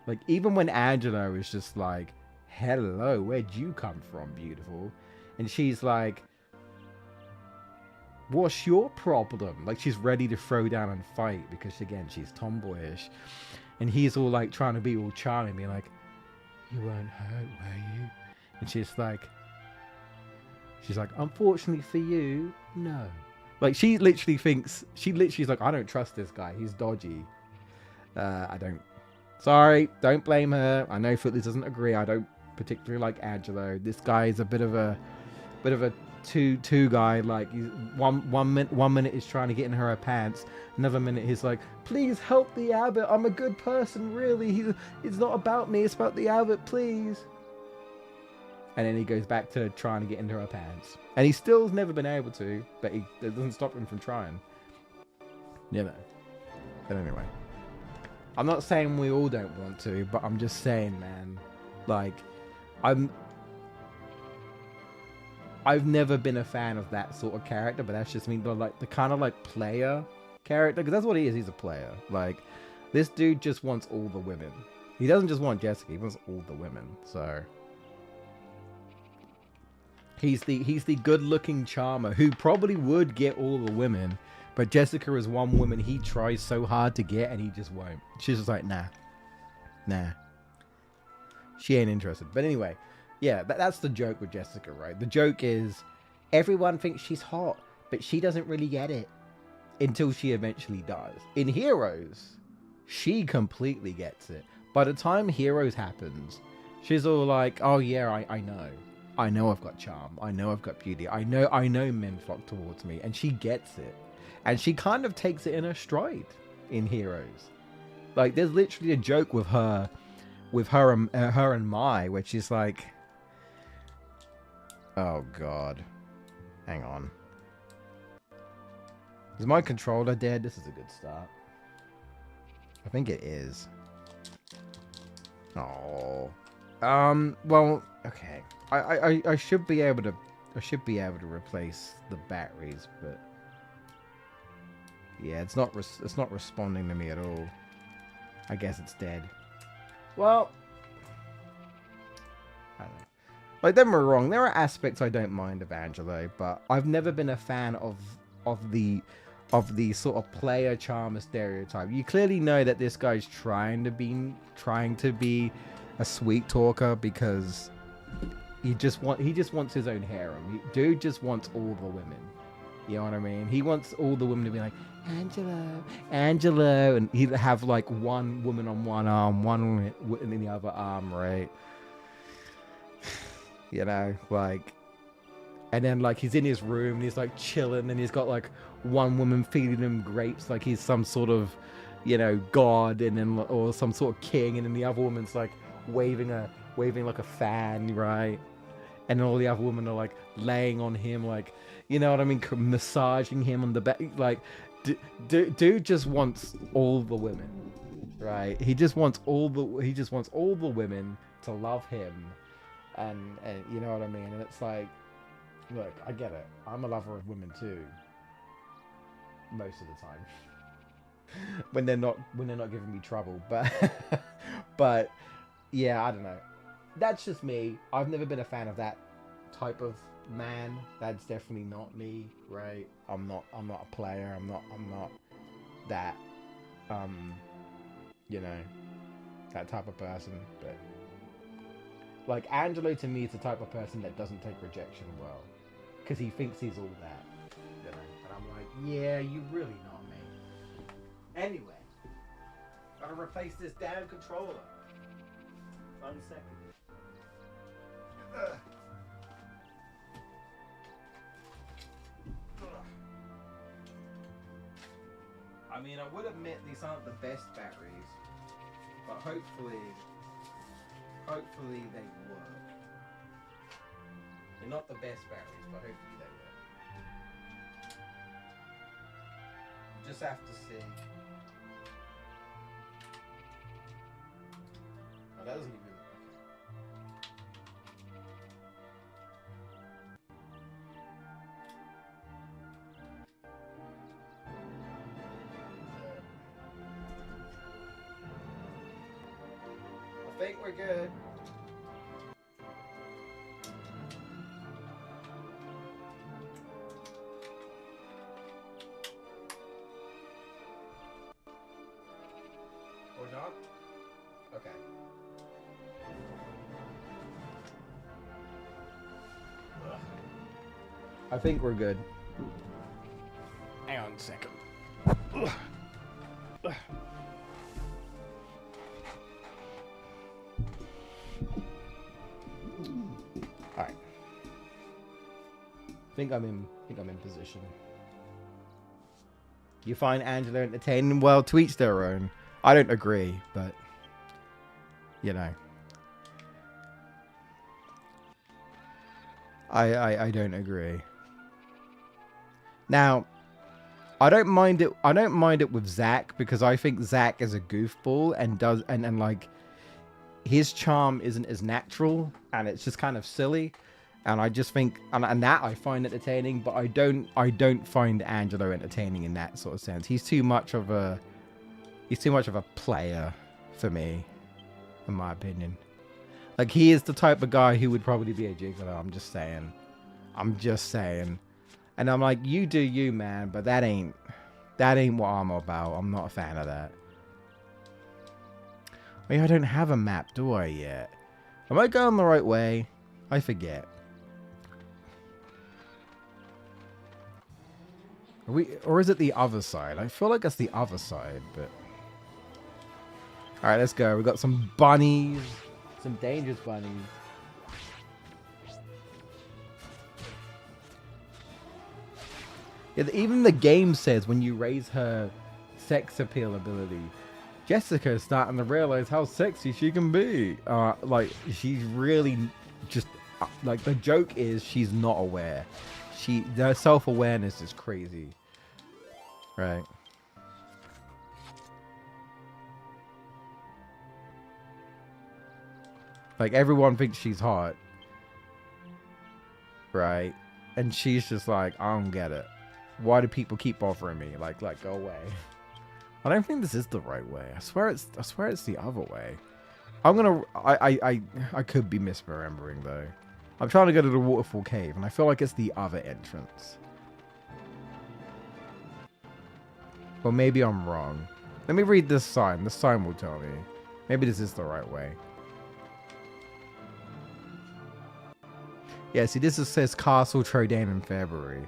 A: Like, even when Angela is just like, hello, where'd you come from, beautiful? And she's like, what's your problem? Like, she's ready to throw down and fight because, again, she's tomboyish. And he's all like trying to be all charming, being like, You weren't hurt, were you? And she's like, unfortunately for you, no. Like, she literally is like, I don't trust this guy. He's dodgy. I don't. Sorry, don't blame her. I know Footloose doesn't agree. I don't particularly like Angelo. This guy is a bit of a two guy. Like, he's one minute he's trying to get in her pants, another minute he's like, please help the abbot. I'm a good person, really. It's not about me. It's about the abbot, please. And then he goes back to trying to get into her pants, and he still's never been able to. But it doesn't stop him from trying. You know. But anyway. I'm not saying we all don't want to, but I'm just saying, man, like, I've never been a fan of that sort of character, but that's just me, but like the kind of like player character, because that's what he is. He's a player. Like, this dude just wants all the women. He doesn't just want Jessica, he wants all the women. So he's the good-looking charmer who probably would get all the women. But Jessica is one woman he tries so hard to get, and he just won't. She's just like, nah. She ain't interested. But anyway, yeah, that's the joke with Jessica, right? The joke is everyone thinks she's hot, but she doesn't really get it until she eventually does. In Heroes, she completely gets it. By the time Heroes happens, she's all like, oh yeah, I know. I know I've got charm. I know I've got beauty. I know men flock towards me. And she gets it. And she kind of takes it in her stride in Heroes. Like, there's literally a joke with her and Mai, where she's like, oh god, hang on, is my controller dead? This is a good start. I think it is. Oh, well, okay. I should be able to replace the batteries, but. Yeah, it's not responding to me at all. I guess it's dead. Well, I don't know. Like, don't get me wrong, there are aspects I don't mind of Angelo, but I've never been a fan of the sort of player charmer stereotype. You clearly know that this guy's trying to be a sweet talker because he just wants his own harem. Dude just wants all the women. You know what I mean? He wants all the women to be like, Angelo, and he'd have like one woman on one arm, one in the other arm, right? You know, like, and then like he's in his room and he's like chilling, and he's got like one woman feeding him grapes like he's some sort of, you know, god, and then or some sort of king, and then the other woman's like waving like a fan, right? And then all the other women are like laying on him, like, you know what I mean, massaging him on the back. Like, dude just wants all the women, right? He just wants all the women to love him, and you know what I mean. And it's like, look, I get it. I'm a lover of women too, most of the time, when they're not giving me trouble. But yeah, I don't know. That's just me. I've never been a fan of that type of man. That's definitely not me, right? I'm not a player. I'm not that you know, that type of person. But like, Angelo to me is the type of person that doesn't take rejection well, because he thinks he's all that, you know. And I'm like, yeah, you really not me. Anyway, gotta replace this damn controller. 1 second. I mean, I would admit these aren't the best batteries, but hopefully they work. They're not the best batteries, but hopefully they work. Just have to see. Oh, that doesn't even. I think we're good. Or not? Okay. I think we're good. Hang on a second. Alright. think I'm in position. You find Angela entertaining? Well, to each their own. I don't agree, but you know. I don't agree. Now, I don't mind it with Zack, because I think Zack is a goofball and like his charm isn't as natural and it's just kind of silly. And I just think and that I find entertaining, but I don't find Angelo entertaining in that sort of sense. He's too much of a player for me, in my opinion. Like, he is the type of guy who would probably be a gigolo. I'm just saying. And I'm like, you do you, man, but that ain't what I'm about. I'm not a fan of that. Wait, I don't have a map, do I yet? Am I going the right way? I forget. Or is it the other side? I feel like it's the other side, but... Alright, let's go. We've got some bunnies. Some dangerous bunnies. Yeah, even the game says when you raise her sex appeal ability, Jessica is starting to realize how sexy she can be. Like, she's really just... like, the joke is she's not aware. Their self-awareness is crazy. Right. Like, everyone thinks she's hot. Right. And she's just like, I don't get it. Why do people keep bothering me? Like, go away. I don't think this is the right way. I swear it's the other way. I could be misremembering though. I'm trying to go to the waterfall cave and I feel like it's the other entrance. Well, maybe I'm wrong. Let me read this sign. The sign will tell me. Maybe this is the right way. Yeah, see, this says Castle Trodain in February.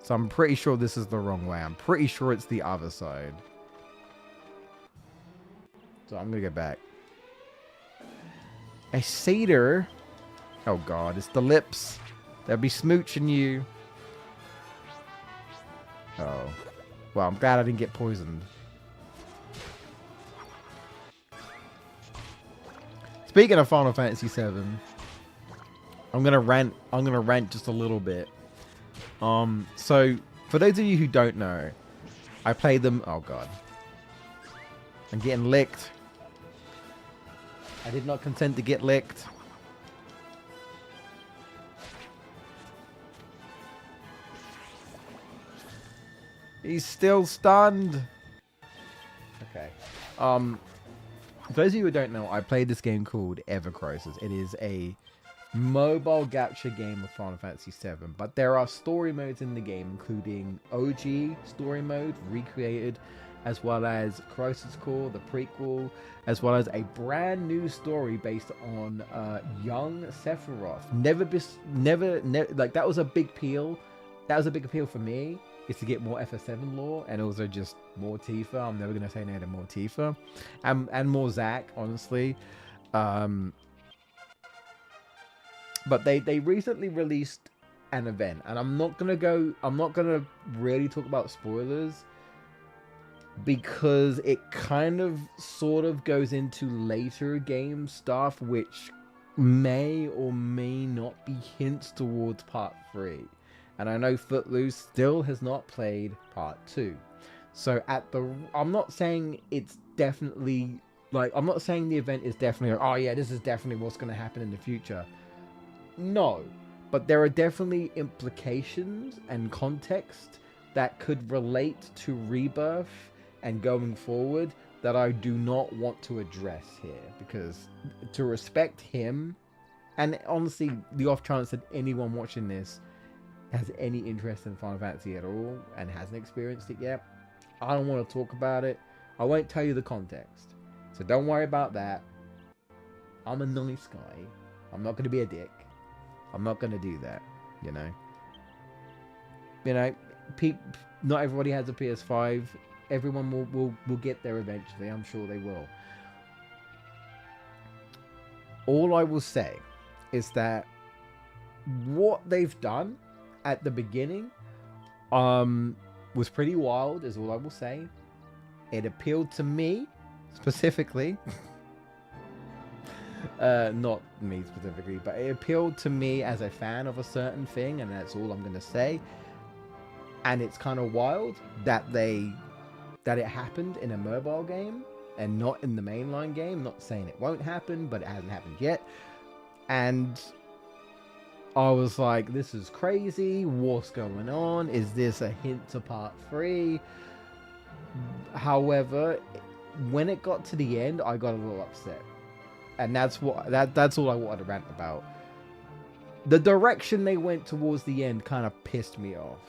A: So I'm pretty sure this is the wrong way. I'm pretty sure it's the other side. So I'm going to go back. A cedar. Oh, God. It's the lips. They'll be smooching you. Oh. Well, I'm glad I didn't get poisoned. Speaking of Final Fantasy VII, I'm gonna rant just a little bit. So for those of you who don't know, I played them. Oh God, I'm getting licked. I did not consent to get licked. He's still stunned. Okay. For those of you who don't know, I played this game called Ever Crisis. It is a mobile gacha game of Final Fantasy VII, but there are story modes in the game, including OG story mode, recreated, as well as Crisis Core, the prequel, as well as a brand new story based on young Sephiroth. Like, that was a big appeal. That was a big appeal for me. Is to get more FF7 lore and also just more Tifa. I'm never gonna say no to more Tifa, and more Zack, honestly. But they recently released an event, and I'm not gonna really talk about spoilers because it kind of sort of goes into later game stuff, which may or may not be hints towards part 3. And I know Footloose still has not played part 2. So I'm not saying it's definitely, like, I'm not saying the event is definitely, oh yeah, this is definitely what's going to happen in the future. No, but there are definitely implications and context that could relate to Rebirth and going forward that I do not want to address here, because to respect him, and honestly, the off chance that anyone watching this has any interest in Final Fantasy at all and hasn't experienced it yet, I don't want to talk about it. I won't tell you the context, so don't worry about that. I'm a nice guy. I'm not going to be a dick. I'm not going to do that, you know. You know, not everybody has a PS5. Everyone will get there eventually. I'm sure they will. All I will say is that what they've done at the beginning was pretty wild, is all I will say. It appealed to me specifically. Not me specifically, but it appealed to me as a fan of a certain thing, and that's all I'm going to say. And it's kind of wild that it happened in a mobile game and not in the mainline game. Not saying it won't happen, but it hasn't happened yet. And I was like, this is crazy. What's going on? Is this a hint to part 3? However, when it got to the end, I got a little upset. And that's all I wanted to rant about. The direction they went towards the end kind of pissed me off.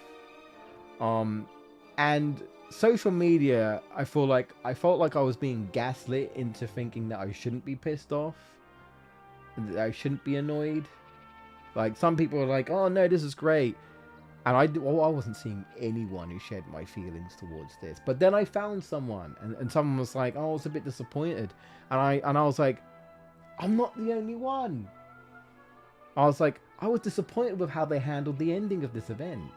A: And social media, I felt like I was being gaslit into thinking that I shouldn't be pissed off, that I shouldn't be annoyed. Like, some people are like, "Oh no, this is great," and I wasn't seeing anyone who shared my feelings towards this. But then I found someone, and someone was like, "Oh, I was a bit disappointed," and I was like, "I'm not the only one." I was like, I was disappointed with how they handled the ending of this event.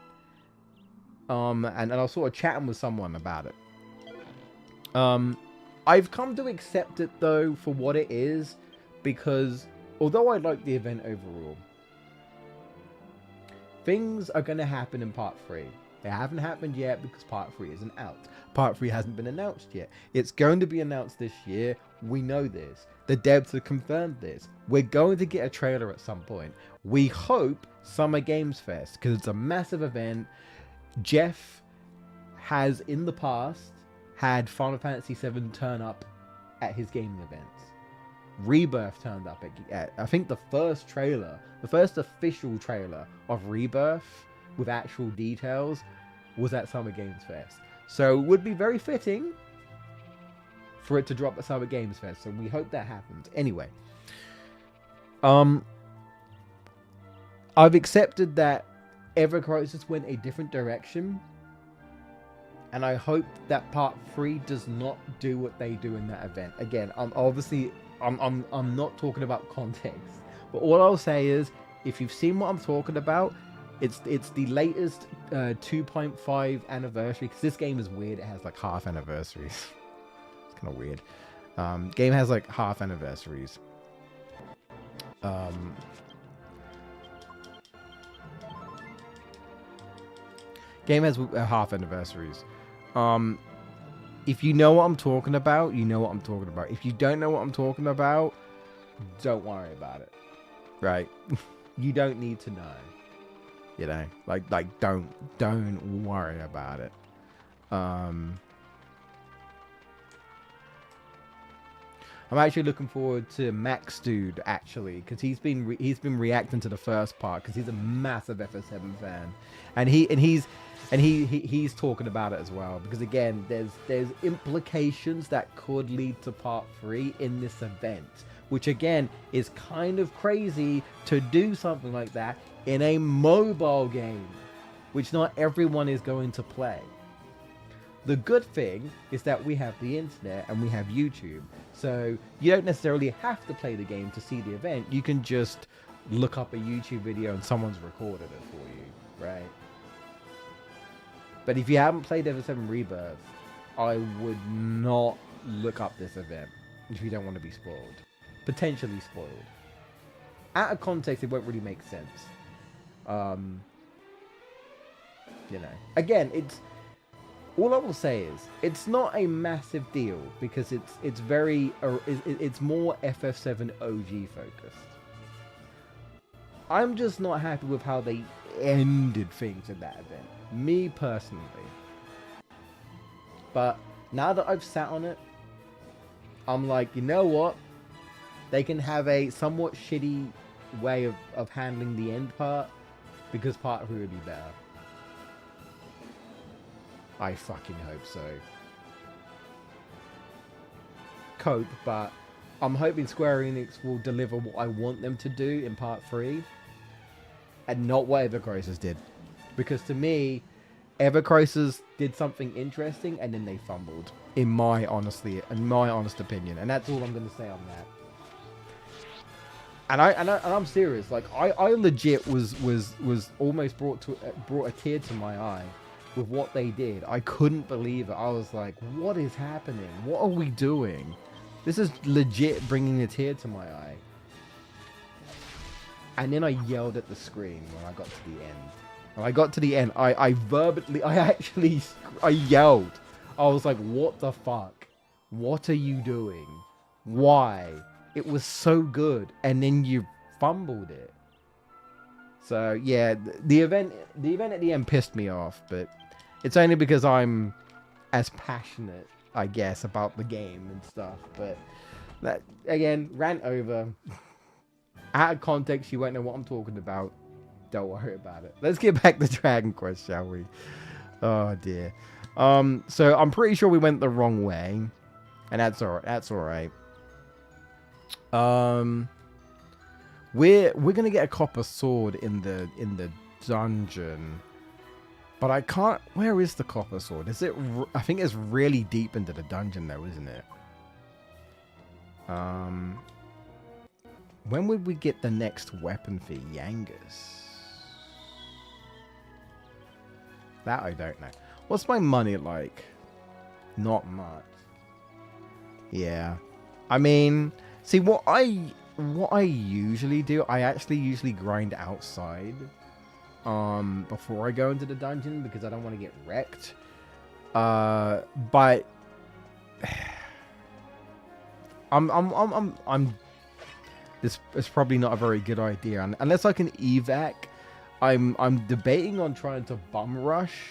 A: And I was sort of chatting with someone about it. I've come to accept it though for what it is, because although I like the event overall, things are going to happen in part 3. They haven't happened yet because part 3 isn't out. Part 3 hasn't been announced yet. It's going to be announced this year. We know this. The devs have confirmed this. We're going to get a trailer at some point. We hope Summer Games Fest, because it's a massive event. Jeff has in the past had Final Fantasy VII turn up at his gaming events. Rebirth turned up at I think the first official trailer of Rebirth with actual details was at Summer Games Fest. So it would be very fitting for it to drop at Summer Games Fest. So we hope that happens. Anyway, I've accepted that Ever Crisis went a different direction, and I hope that part 3 does not do what they do in that event. Again, I'm not talking about context, but all I'll say is, if you've seen what I'm talking about, it's the latest 2.5 anniversary, because this game is weird. It has like half anniversaries. It's kind of weird. Game has like half anniversaries. Game has half anniversaries. If you know what I'm talking about, you know what I'm talking about. If you don't know what I'm talking about, don't worry about it. Right? You don't need to know. You know, like don't worry about it. I'm actually looking forward to Max Dude, actually, because he's been reacting to the first part, because he's a massive FF7 fan, and he's talking about it as well, because again, there's implications that could lead to part 3 in this event, which again is kind of crazy to do something like that in a mobile game, which not everyone is going to play. The good thing is that we have the internet and we have YouTube, so you don't necessarily have to play the game to see the event. You can just look up a YouTube video and someone's recorded it for you, right? But if you haven't played FF7 Rebirth, I would not look up this event if you don't want to be spoiled. Potentially spoiled. Out of context, it won't really make sense. You know, again, all I will say is it's not a massive deal, because it's more FF7 OG focused. I'm just not happy with how they ended things in that event, me personally. But now that I've sat on it, I'm like, you know what? They can have a somewhat shitty way of handling the end part, because part 3 would be better. I fucking hope so. Cope, but I'm hoping Square Enix will deliver what I want them to do in part 3, and not what Ever Crisis did. Because to me, Evercrisis did something interesting and then they fumbled. In my honest opinion, and that's all I'm gonna say on that. And I'm serious. Like I legit was almost brought a tear to my eye with what they did. I couldn't believe it. I was like, what is happening? What are we doing? This is legit bringing a tear to my eye. And then I yelled at the screen when I got to the end. When I got to the end, I yelled. I was like, what the fuck? What are you doing? Why? It was so good. And then you fumbled it. So yeah, the event at the end pissed me off, but it's only because I'm as passionate, I guess, about the game and stuff. But that, again, rant over. Out of context, you won't know what I'm talking about. Don't worry about it. Let's get back to Dragon Quest, shall we? Oh dear. So I'm pretty sure we went the wrong way, and that's alright. That's alright. We're gonna get a copper sword in the dungeon, but I can't. Where is the copper sword? Is it? I think it's really deep into the dungeon, though, isn't it? When would we get the next weapon for Yangus? That I don't know. What's my money like? Not much. Yeah. I mean, see what I usually do, I actually usually grind outside before I go into the dungeon because I don't want to get wrecked. But this is probably not a very good idea, and unless I can evac. I'm debating on trying to bum rush.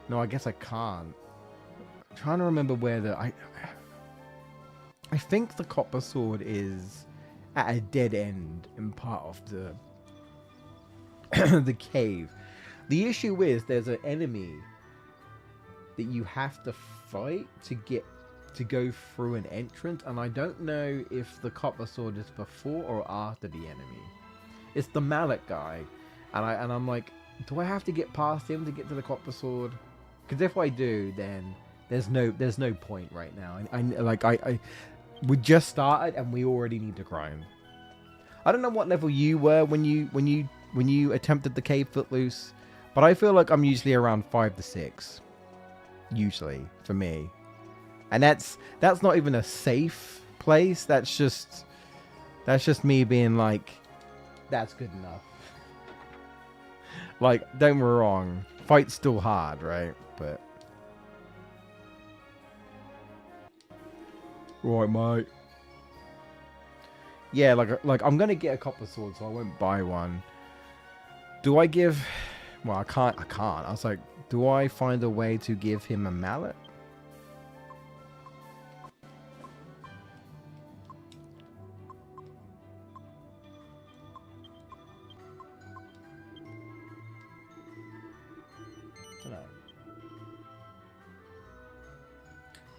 A: No, I guess I can't. I'm trying to remember where I think the copper sword is at a dead end in part of the the cave. The issue is there's an enemy that you have to fight to go through an entrance, and I don't know if the copper sword is before or after the enemy. It's the mallet guy. And I'm like, do I have to get past him to get to the copper sword? Because if I do, then there's no point right now. We just started and we already need to grind. I don't know what level you were when you attempted the cave, Footloose, but I feel like I'm usually around 5 to 6, usually for me, and that's not even a safe place. That's just me being like, that's good enough. Like, don't get me wrong, fight's still hard, right? But right, mate. Yeah, like I'm gonna get a copper sword, so I won't buy one. Do I give? Well, I can't. I was like, do I find a way to give him a mallet? No.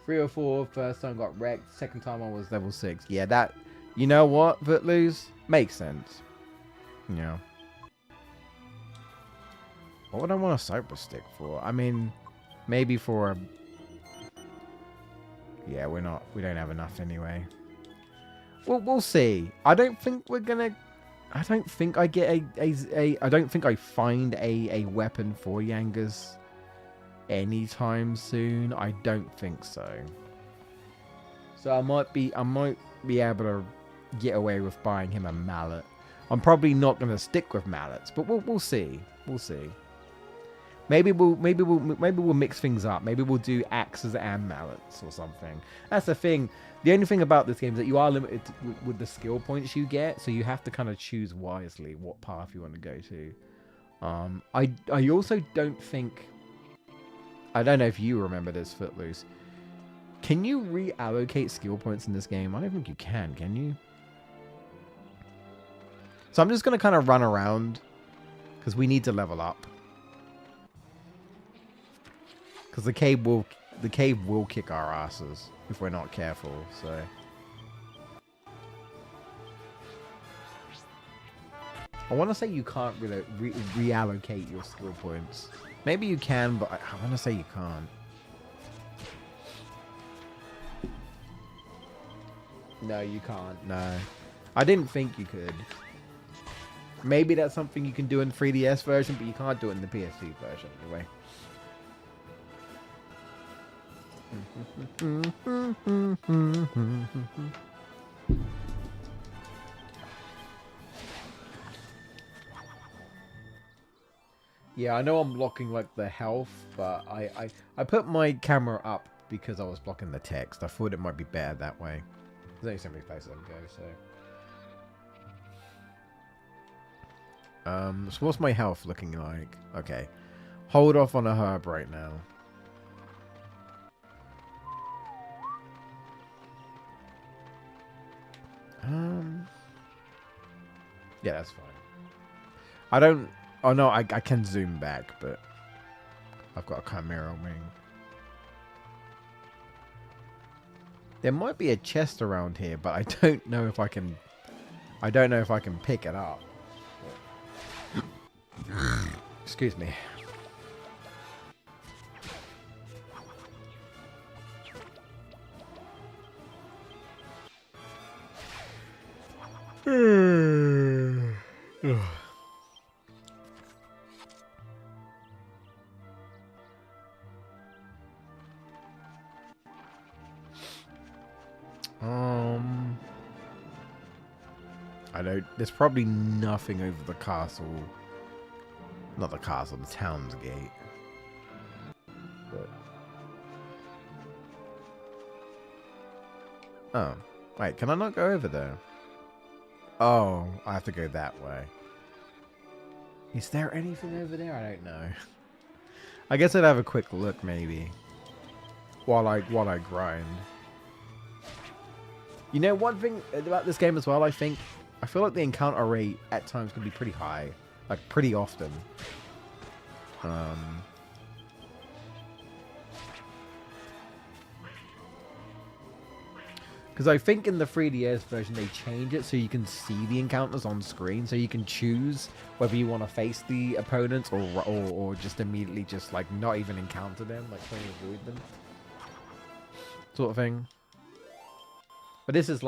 A: 3 or 4, first time got wrecked, second time I was level 6. Yeah, that, you know what, Footloose? Makes sense. Yeah. What would I want a Cypress stick for? I mean, maybe for a... Yeah, we don't have enough anyway. Well, we'll see. I don't think we're gonna... I don't think I get I don't think I find a weapon for Yangus anytime soon. I don't think so. So I might be able to get away with buying him a mallet. I'm probably not going to stick with mallets, but we'll see. We'll see. Maybe we'll mix things up. Maybe we'll do axes and mallets or something. That's the thing. The only thing about this game is that you are limited with the skill points you get, so you have to kind of choose wisely what path you want to go to. I also don't think... I don't know if you remember this, Footloose. Can you reallocate skill points in this game? I don't think you can you? So I'm just going to kind of run around because we need to level up. Because the cave will kick our asses if we're not careful, so... I want to say you can't really reallocate your skill points. Maybe you can, but I want to say you can't. No, you can't. No. I didn't think you could. Maybe that's something you can do in 3DS version, but you can't do it in the PS2 version anyway. Yeah, I know I'm blocking like the health, but I put my camera up because I was blocking the text. I thought it might be better that way. There's only so many places I can go, so. So what's my health looking like? Okay. Hold off on a herb right now. Yeah, that's fine. I don't... Oh, no, I can zoom back, but... I've got a chimera wing. There might be a chest around here, but I don't know if I can... I don't know if I can pick it up. Excuse me. I know there's probably nothing over the castle. Not the castle, the town's gate. But... Oh. Wait, can I not go over there? Oh, I have to go that way. Is there anything over there? I don't know. I guess I'd have a quick look maybe. While I grind. You know, one thing about this game as well, I feel like the encounter rate at times can be pretty high. Like, pretty often. Because I think in the 3DS version they change it so you can see the encounters on screen. So you can choose whether you want to face the opponents or just immediately just, like, not even encounter them. Like, trying to avoid them. Sort of thing. But this is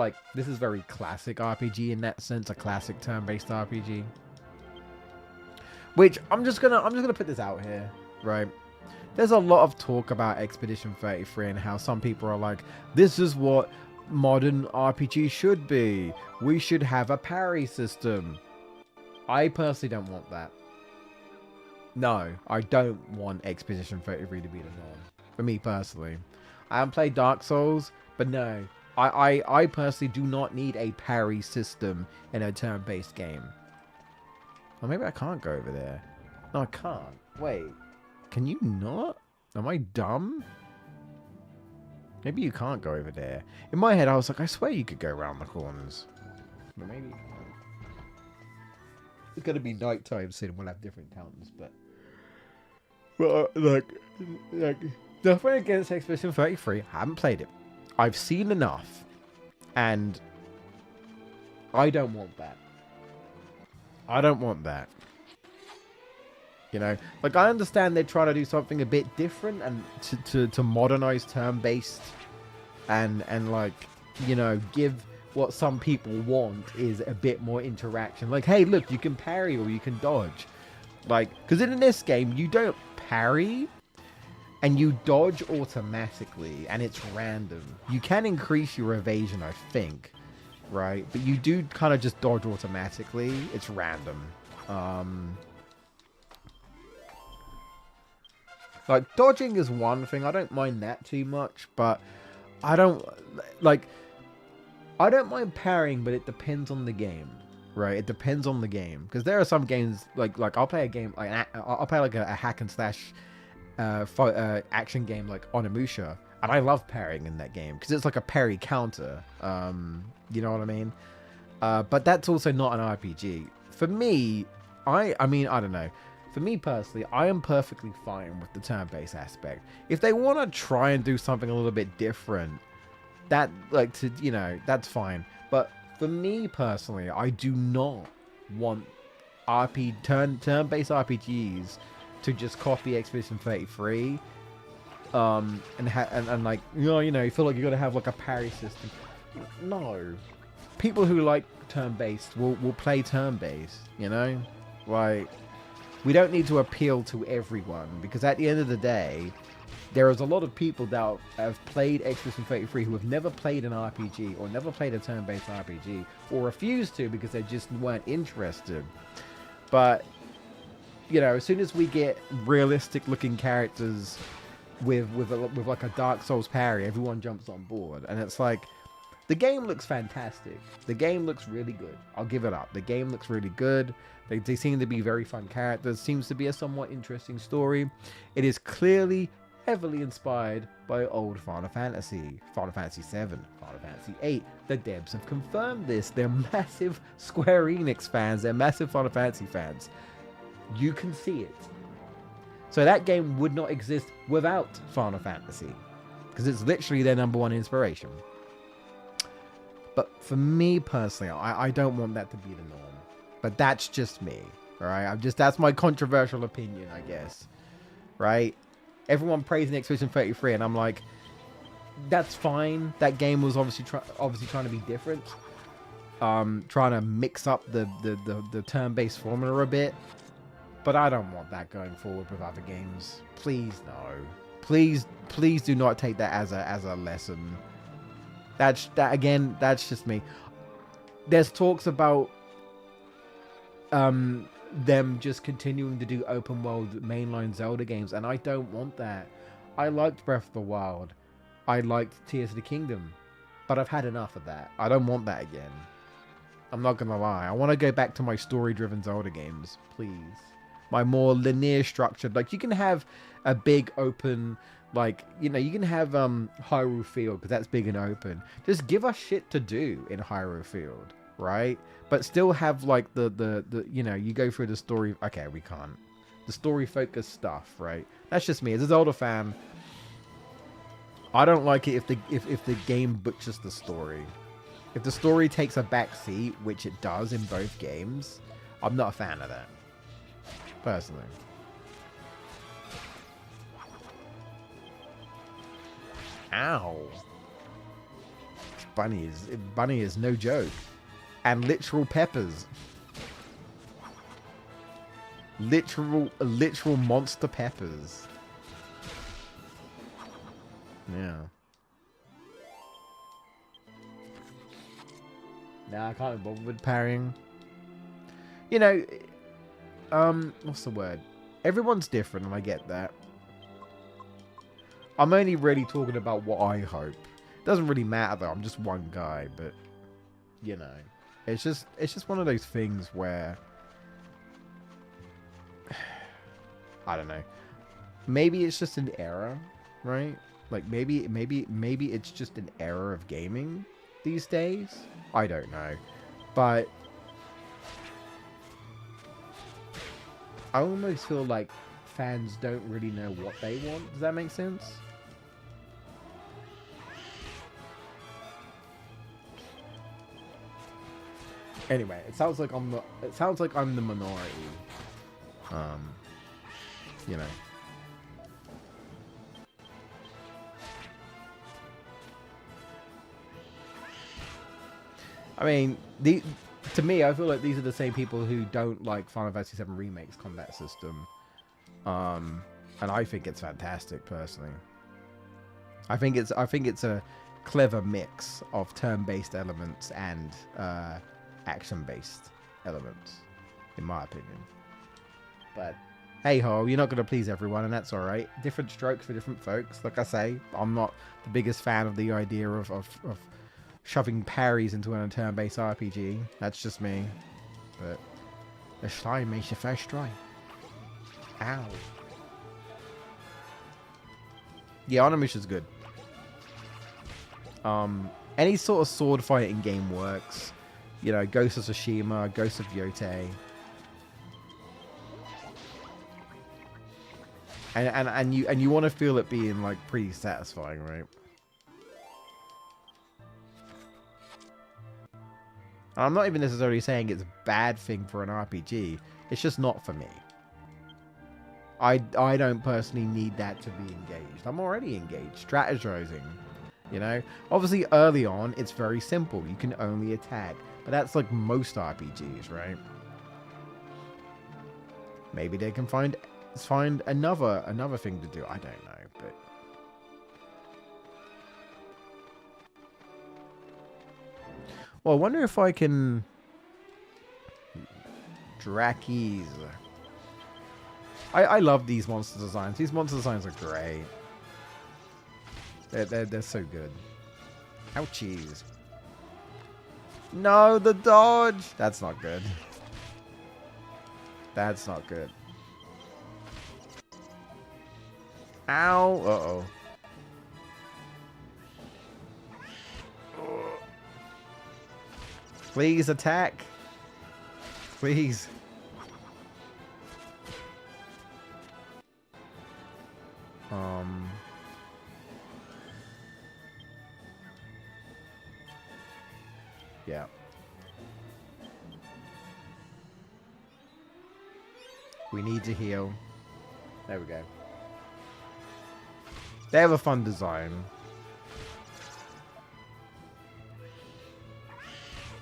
A: very classic RPG in that sense, a classic turn-based RPG. Which I'm just gonna put this out here, right? There's a lot of talk about Expedition 33 and how some people are like, this is what modern RPG should be. We should have a parry system. I personally don't want that. No, I don't want Expedition 33 to be the norm. For me personally. I haven't played Dark Souls, but no. I personally do not need a parry system in a turn-based game. Or maybe I can't go over there. No, I can't. Wait. Can you not? Am I dumb? Maybe you can't go over there. In my head, I was like, I swear you could go around the corners. But maybe you can't. It's going to be nighttime soon. We'll have different counters, but... Well, like... Nothing against Expedition 33. I haven't played it. I've seen enough, and I don't want that. I don't want that. You know, like, I understand they're trying to do something a bit different and to modernize turn-based and like, you know, give what some people want is a bit more interaction. Like, hey, look, you can parry or you can dodge. Like, because in this game, you don't parry. And you dodge automatically, and it's random. You can increase your evasion, I think, right? But you do kind of just dodge automatically. It's random. Like, dodging is one thing. I don't mind that too much, but I don't mind parrying, but it depends on the game, right? It depends on the game. Because there are some games, like I'll play a game, like I'll play like a hack and slash action game like Onimusha, and I love parrying in that game because it's like a parry counter. You know what I mean? But that's also not an RPG. For me, I mean, I don't know. For me personally, I am perfectly fine with the turn-based aspect. If they want to try and do something a little bit different, that, like, to, you know, that's fine. But for me personally, I do not want turn-based RPGs to just copy Expedition 33, and like, you know, you feel like you got to have like a parry system. No, people who like turn-based will play turn-based. You know, like, we don't need to appeal to everyone, because at the end of the day, there is a lot of people that have played Expedition 33 who have never played an RPG or never played a turn-based RPG, or refused to because they just weren't interested. But, you know, as soon as we get realistic-looking characters with like a Dark Souls parry, everyone jumps on board, and it's like, the game looks fantastic. The game looks really good. I'll give it up. The game looks really good. They seem to be very fun characters. Seems to be a somewhat interesting story. It is clearly heavily inspired by old Final Fantasy, Final Fantasy 7, Final Fantasy 8. The devs have confirmed this. They're massive Square Enix fans. They're massive Final Fantasy fans. You can see it. So that game would not exist without Final Fantasy, because it's literally their #1 inspiration. But for me personally, I don't want that to be the norm. But that's just me, right? That's my controversial opinion, I guess, right? Everyone praising Expedition 33, and I'm like, that's fine. That game was obviously trying to be different, trying to mix up the turn-based formula a bit. But I don't want that going forward with other games. Please no. Please do not take that as a lesson. That's just me. There's talks about them just continuing to do open world mainline Zelda games, and I don't want that. I liked Breath of the Wild. I liked Tears of the Kingdom, but I've had enough of that. I don't want that again. I'm not gonna lie. I want to go back to my story-driven Zelda games, please. My more linear structured, like, you can have a big open, like, you know, you can have Hyrule Field, because that's big and open. Just give us shit to do in Hyrule Field, right? But still have like the you know, you go through the story. Okay, we can't. The story focused stuff, right? That's just me as a Zelda fan. I don't like it if the game butchers the story. If the story takes a back seat, which it does in both games, I'm not a fan of that, personally. Ow. Bunny is no joke. And literal peppers. Literal monster peppers. Yeah. Nah, I can't be bothered with parrying. You know, what's the word? Everyone's different, and I get that. I'm only really talking about what I hope. It doesn't really matter though. I'm just one guy, but you know, it's just one of those things where I don't know. Maybe it's just an era, right? Like maybe it's just an era of gaming these days. I don't know, but I almost feel like fans don't really know what they want. Does that make sense? Anyway, it sounds like I'm the minority. You know. I mean, to me, I feel like these are the same people who don't like Final Fantasy VII Remake's combat system. And I think it's fantastic, personally. I think it's a clever mix of turn-based elements and action-based elements, in my opinion. But hey ho, you're not going to please everyone, and that's alright. Different strokes for different folks. Like I say, I'm not the biggest fan of the idea of shoving parries into a turn-based RPG. That's just me. But the slime makes your first try. Ow. Yeah, Onimusha's good. Any sort of sword fighting game works. You know, Ghost of Tsushima, Ghost of Yotei. And you want to feel it being like pretty satisfying, right? I'm not even necessarily saying it's a bad thing for an RPG. It's just not for me. I don't personally need that to be engaged. I'm already engaged, strategizing. You know, obviously early on it's very simple. You can only attack, but that's like most RPGs, right? Maybe they can find another thing to do. I don't know, but well, I wonder if I can Drakes. I love these monster designs. These monster designs are great. They're so good. Ouchies. No, the dodge. That's not good. That's not good. Ow. Uh-oh. Please attack. Please. Yeah. We need to heal. There we go. They have a fun design.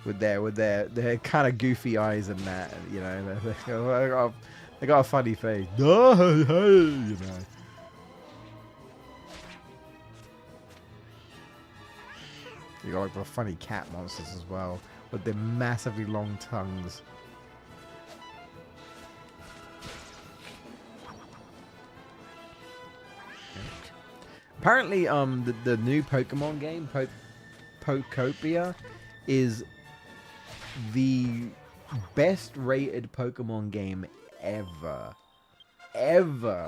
A: With their kind of goofy eyes and that, you know, they got a funny face. You know. You got like the funny cat monsters as well, with their massively long tongues. Apparently, the new Pokemon game, Pokopia, is the best rated Pokemon game ever,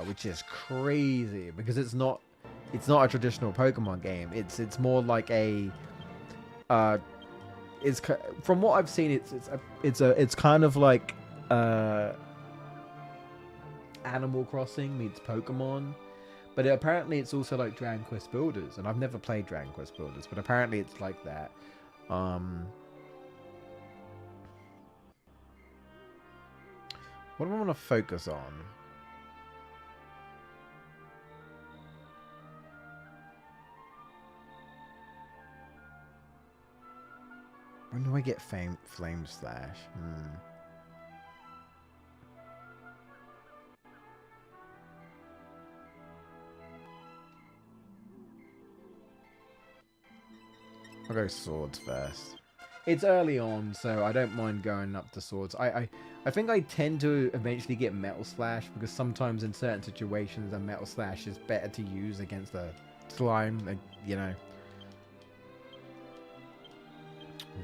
A: which is crazy because it's not a traditional Pokemon game. It's more like a from what I've seen, it's kind of like Animal Crossing meets Pokemon, but apparently it's also like Dragon Quest Builders, and I've never played Dragon Quest Builders, but apparently it's like that. What do I want to focus on? When do I get Flame Slash? I'll go swords first. It's early on, so I don't mind going up to swords. I think I tend to eventually get Metal Slash, because sometimes in certain situations a Metal Slash is better to use against a slime, you know.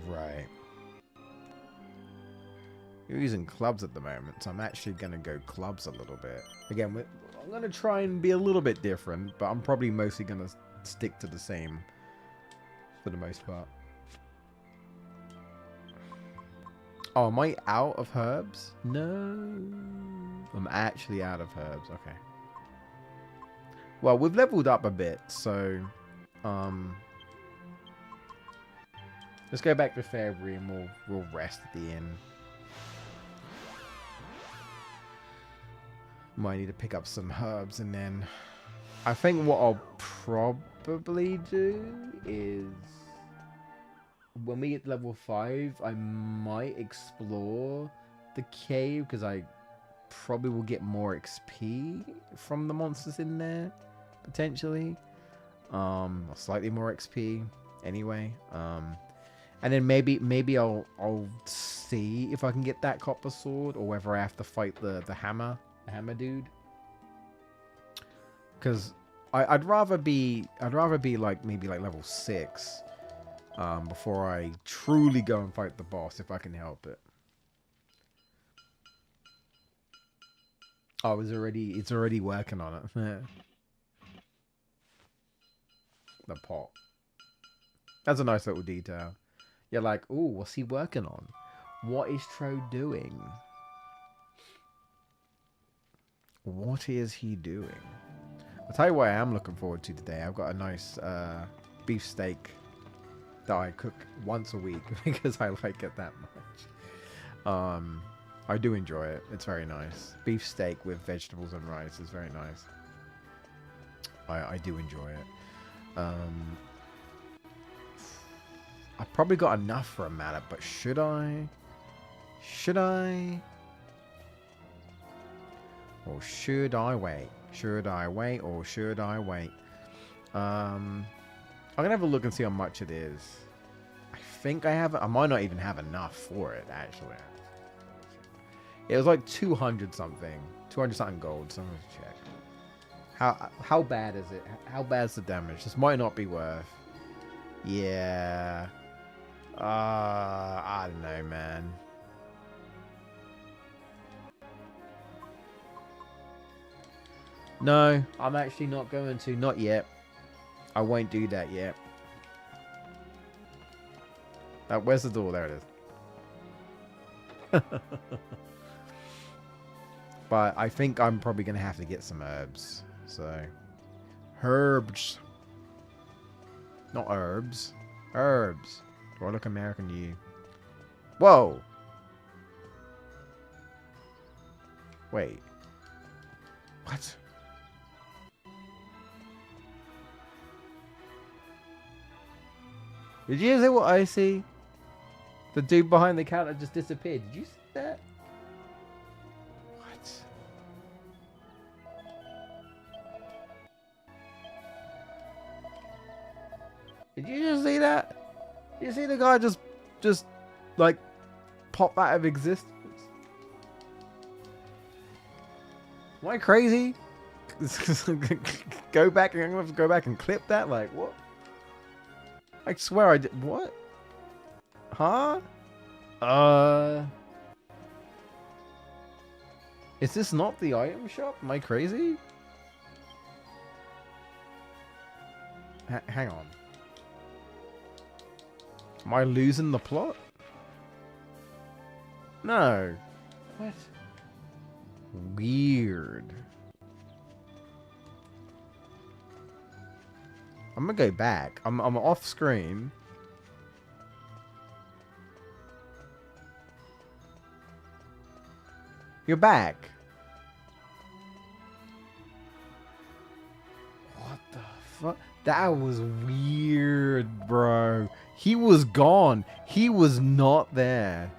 A: Right. You're using clubs at the moment, so I'm actually going to go clubs a little bit. Again, I'm going to try and be a little bit different, but I'm probably mostly going to stick to the same for the most part. Oh, am I out of herbs? No. I'm actually out of herbs. Okay. Well, we've leveled up a bit, so... let's go back to February and we'll rest at the end. Might need to pick up some herbs, and then I think what I'll probably do is when we get to level 5, I might explore the cave, because I probably will get more XP from the monsters in there, potentially. Slightly more XP anyway. And then maybe I'll see if I can get that copper sword, or whether I have to fight the hammer dude. Because I'd rather be like maybe like level 6 before I truly go and fight the boss, if I can help it. Oh, it's already working on it. The pot. That's a nice little detail. You're like, ooh, what's he working on? What is Tro doing? What is he doing? I'll tell you what I am looking forward to today. I've got a nice beef steak that I cook once a week because I like it that much. I do enjoy it. It's very nice. Beef steak with vegetables and rice is very nice. I do enjoy it. I've probably got enough for a mallet, but should I? Should I? Or should I wait? Should I wait or should I wait? I'm gonna have a look and see how much it is. I think I have. I might not even have enough for it actually. It was like 200 something, 200 something gold. So I'm gonna check. How bad is it? How bad's the damage? This might not be worth. Yeah. I don't know, man. No, I'm actually not going to. Not yet. I won't do that yet. Where's the door? There it is. But I think I'm probably going to have to get some herbs. So, herbs. Not herbs. Herbs. Do I look American to you? Whoa! Wait. What? Did you see what I see? The dude behind the counter just disappeared. Did you see that? What? Did you just see that? You see the guy just like pop out of existence? Am I crazy? Go back and I'm gonna have to go back and clip that. Like what? I swear I did. What? Huh? Is this not the item shop? Am I crazy? Hang on. Am I losing the plot? No. What? Weird. I'm gonna go back. I'm off screen. You're back. What the fuck? That was weird, bro. He was gone. He was not there.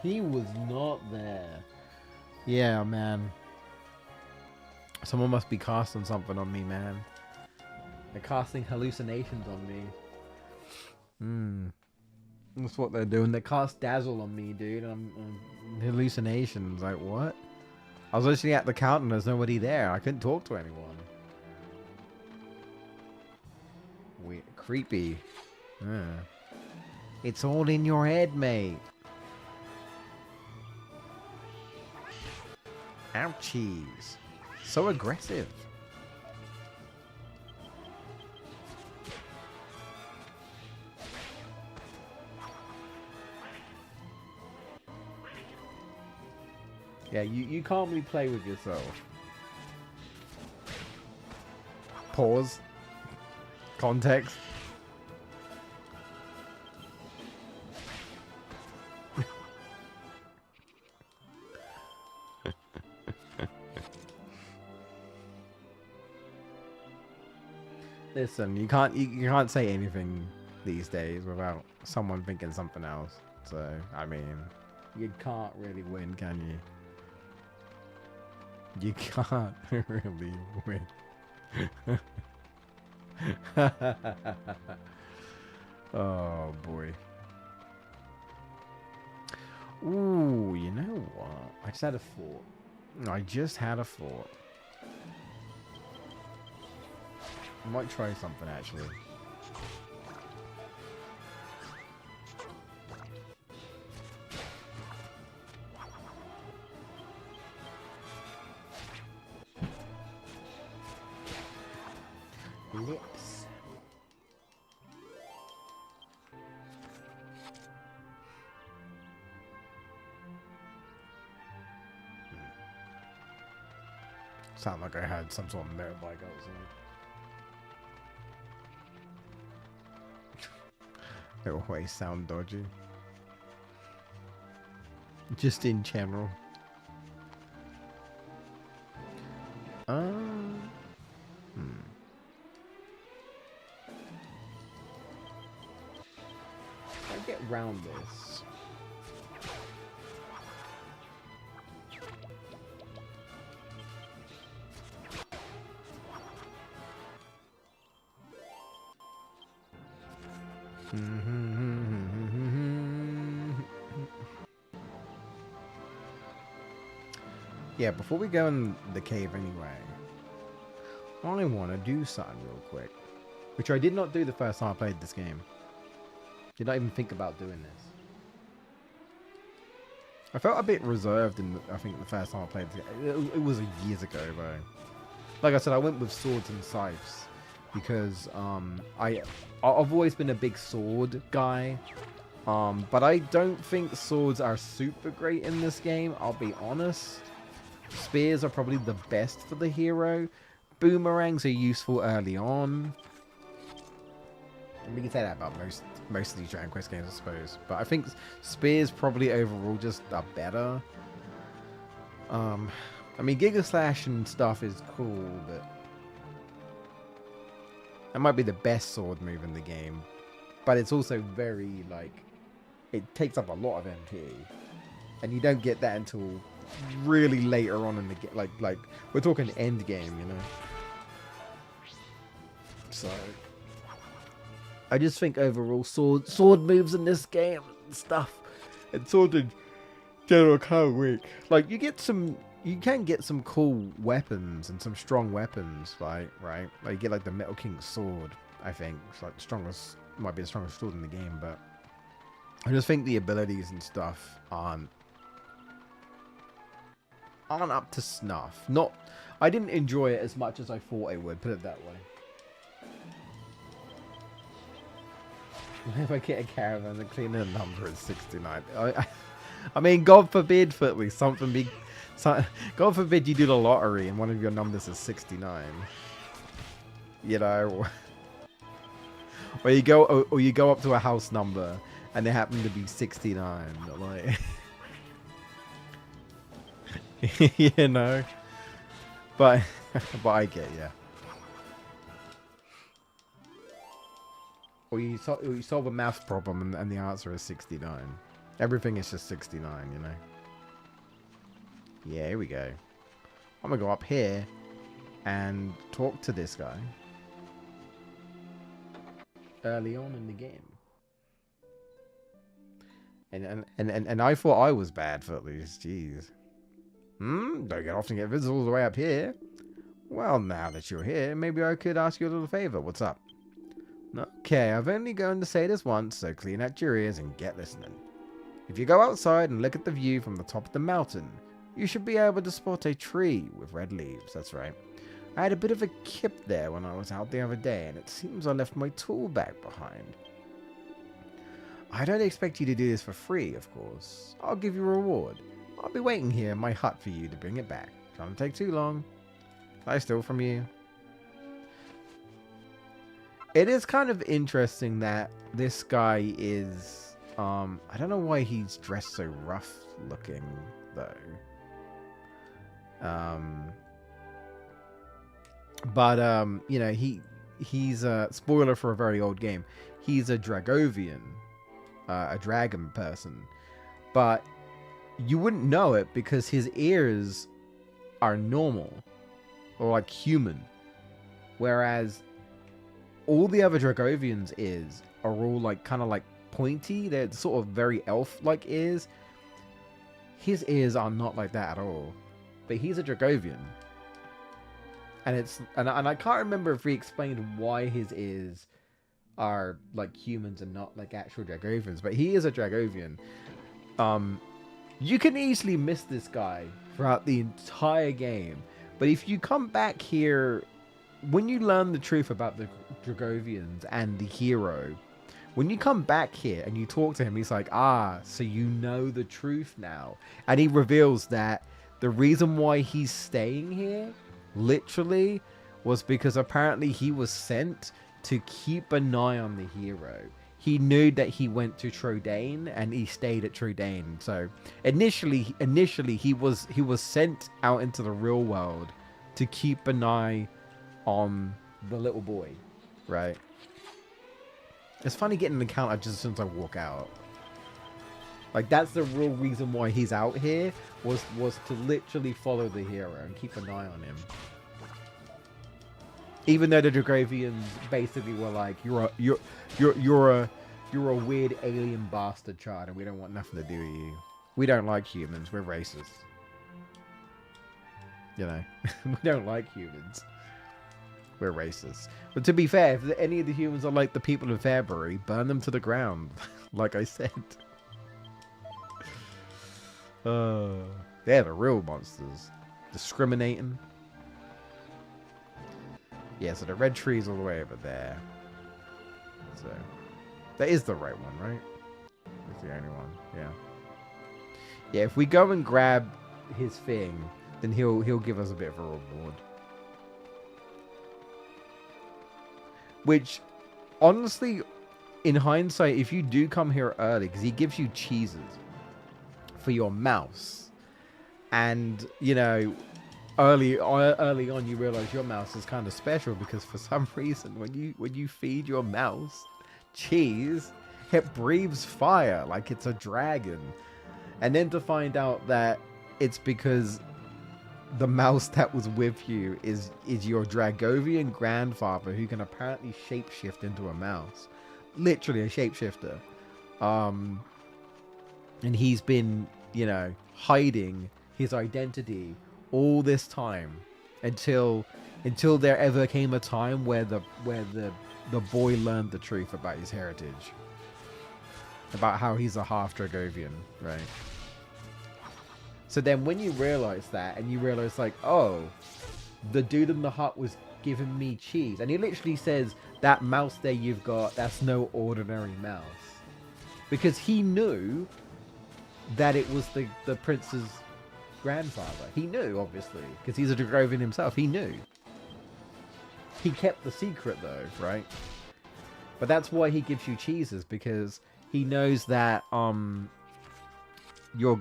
A: He was not there. Yeah, man. Someone must be casting something on me, man. They're casting hallucinations on me. That's what they're doing. They cast Dazzle on me, dude. I'm hallucinations. Like, what? I was literally at the counter and there's nobody there. I couldn't talk to anyone. Weird. Creepy. It's all in your head, mate. Ouchies. So aggressive. Yeah, you can't really play with yourself. Pause. Context. Listen, you can't say anything these days without someone thinking something else. So, I mean, you can't really win, can you? You can't really win. Oh boy. Ooh, you know what? I just had a thought. I just had a thought. I might try something actually. Sound like I had some sort of motorbike outside. It always sound dodgy. Just in general. If I get round this. Yeah, before we go in the cave anyway, I want to do something real quick. Which I did not do the first time I played this game. Did not even think about doing this. I felt a bit reserved in, I think, the first time I played this game. It was years ago, though. Like I said, I went with swords and scythes. Because I've always been a big sword guy. But I don't think swords are super great in this game, I'll be honest. Spears are probably the best for the hero. Boomerangs are useful early on. And we can say that about most of these Dragon Quest games, I suppose. But I think spears probably overall just are better. I mean, Giga Slash and stuff is cool, but that might be the best sword move in the game. But it's also very, like, it takes up a lot of MP. And you don't get that until really later on in the game. Like we're talking end game, you know. So I just think overall sword moves in this game and stuff, and sword in general kind of weak. Like you can get some cool weapons and some strong weapons, right? Like you get like the Metal King sword. I think it's like the strongest, might be the strongest sword in the game, but I just think the abilities and stuff aren't up to snuff. I didn't enjoy it as much as I thought I would, put it that way. If I get a caravan, the cleaner number is 69. I mean, God forbid, Footly, something big. God forbid you do the lottery and one of your numbers is 69. You know, or you go up to a house number and they happen to be 69. Like. You know, but I get, yeah. Or you solve a math problem and the answer is 69. Everything is just 69, you know. Yeah, here we go. I'm gonna go up here and talk to this guy early on in the game. And I thought I was bad for at least, jeez. Don't often get visitors all the way up here. Well, now that you're here, maybe I could ask you a little favor. What's up? Okay, I've only going to say this once, so clean out your ears and get listening. If you go outside and look at the view from the top of the mountain, you should be able to spot a tree with red leaves. That's right. I had a bit of a kip there when I was out the other day, and it seems I left my tool bag behind. I don't expect you to do this for free, of course. I'll give you a reward. I'll be waiting here in my hut for you to bring it back. Can't take too long. Can I steal from you? It is kind of interesting that this guy is... I don't know why he's dressed so rough looking, though. You know, he's a spoiler for a very old game. He's a Dragovian, a dragon person, but you wouldn't know it because his ears are normal or like human, whereas all the other Dragovians ears are all like kind of like pointy. They're sort of very elf-like ears. His ears are not like that at all, but he's a Dragovian. And I can't remember if he explained why his ears are like humans and not like actual Dragovians, but he is a Dragovian. You can easily miss this guy throughout the entire game, but if you come back here, when you learn the truth about the Dragovians and the hero, when you come back here and you talk to him, he's like, so you know the truth now. And he reveals that the reason why he's staying here literally was because apparently he was sent to keep an eye on the hero. He knew that he went to Trodaine and he stayed at Trodaine. So initially he was sent out into the real world to keep an eye on the little boy, right? It's funny getting an encounter just as soon as I walk out. Like, that's the real reason why he's out here, was to literally follow the hero and keep an eye on him. Even though the Dragovians basically were like, you're a weird alien bastard child, and we don't want nothing to do with you. We don't like humans. We're racist. You know, we don't like humans. We're racist. But to be fair, if any of the humans are like the people of Fairbury, burn them to the ground. Like I said. They're the real monsters. Discriminating. Yeah, so the red tree's all the way over there. So that is the right one, right? That's the only one. Yeah. Yeah, if we go and grab his thing, then he'll give us a bit of a reward. Which, honestly, in hindsight, if you do come here early, because he gives you cheeses for your mouse, and you know, early on you realize your mouse is kind of special, because for some reason when you feed your mouse cheese, it breathes fire like it's a dragon. And then to find out that it's because the mouse that was with you is your Dragovian grandfather, who can apparently shapeshift into a mouse, literally a shapeshifter. And he's been, you know, hiding his identity all this time until there ever came a time where the boy learned the truth about his heritage, about how he's a half Dragovian, right? So then when you realize that, and you realize like, oh, the dude in the hut was giving me cheese, and he literally says, that mouse there you've got, that's no ordinary mouse, because he knew that it was the prince's grandfather. He knew, obviously, because he's a Dragovian himself. He knew. He kept the secret though, right? But that's why he gives you cheeses, because he knows that your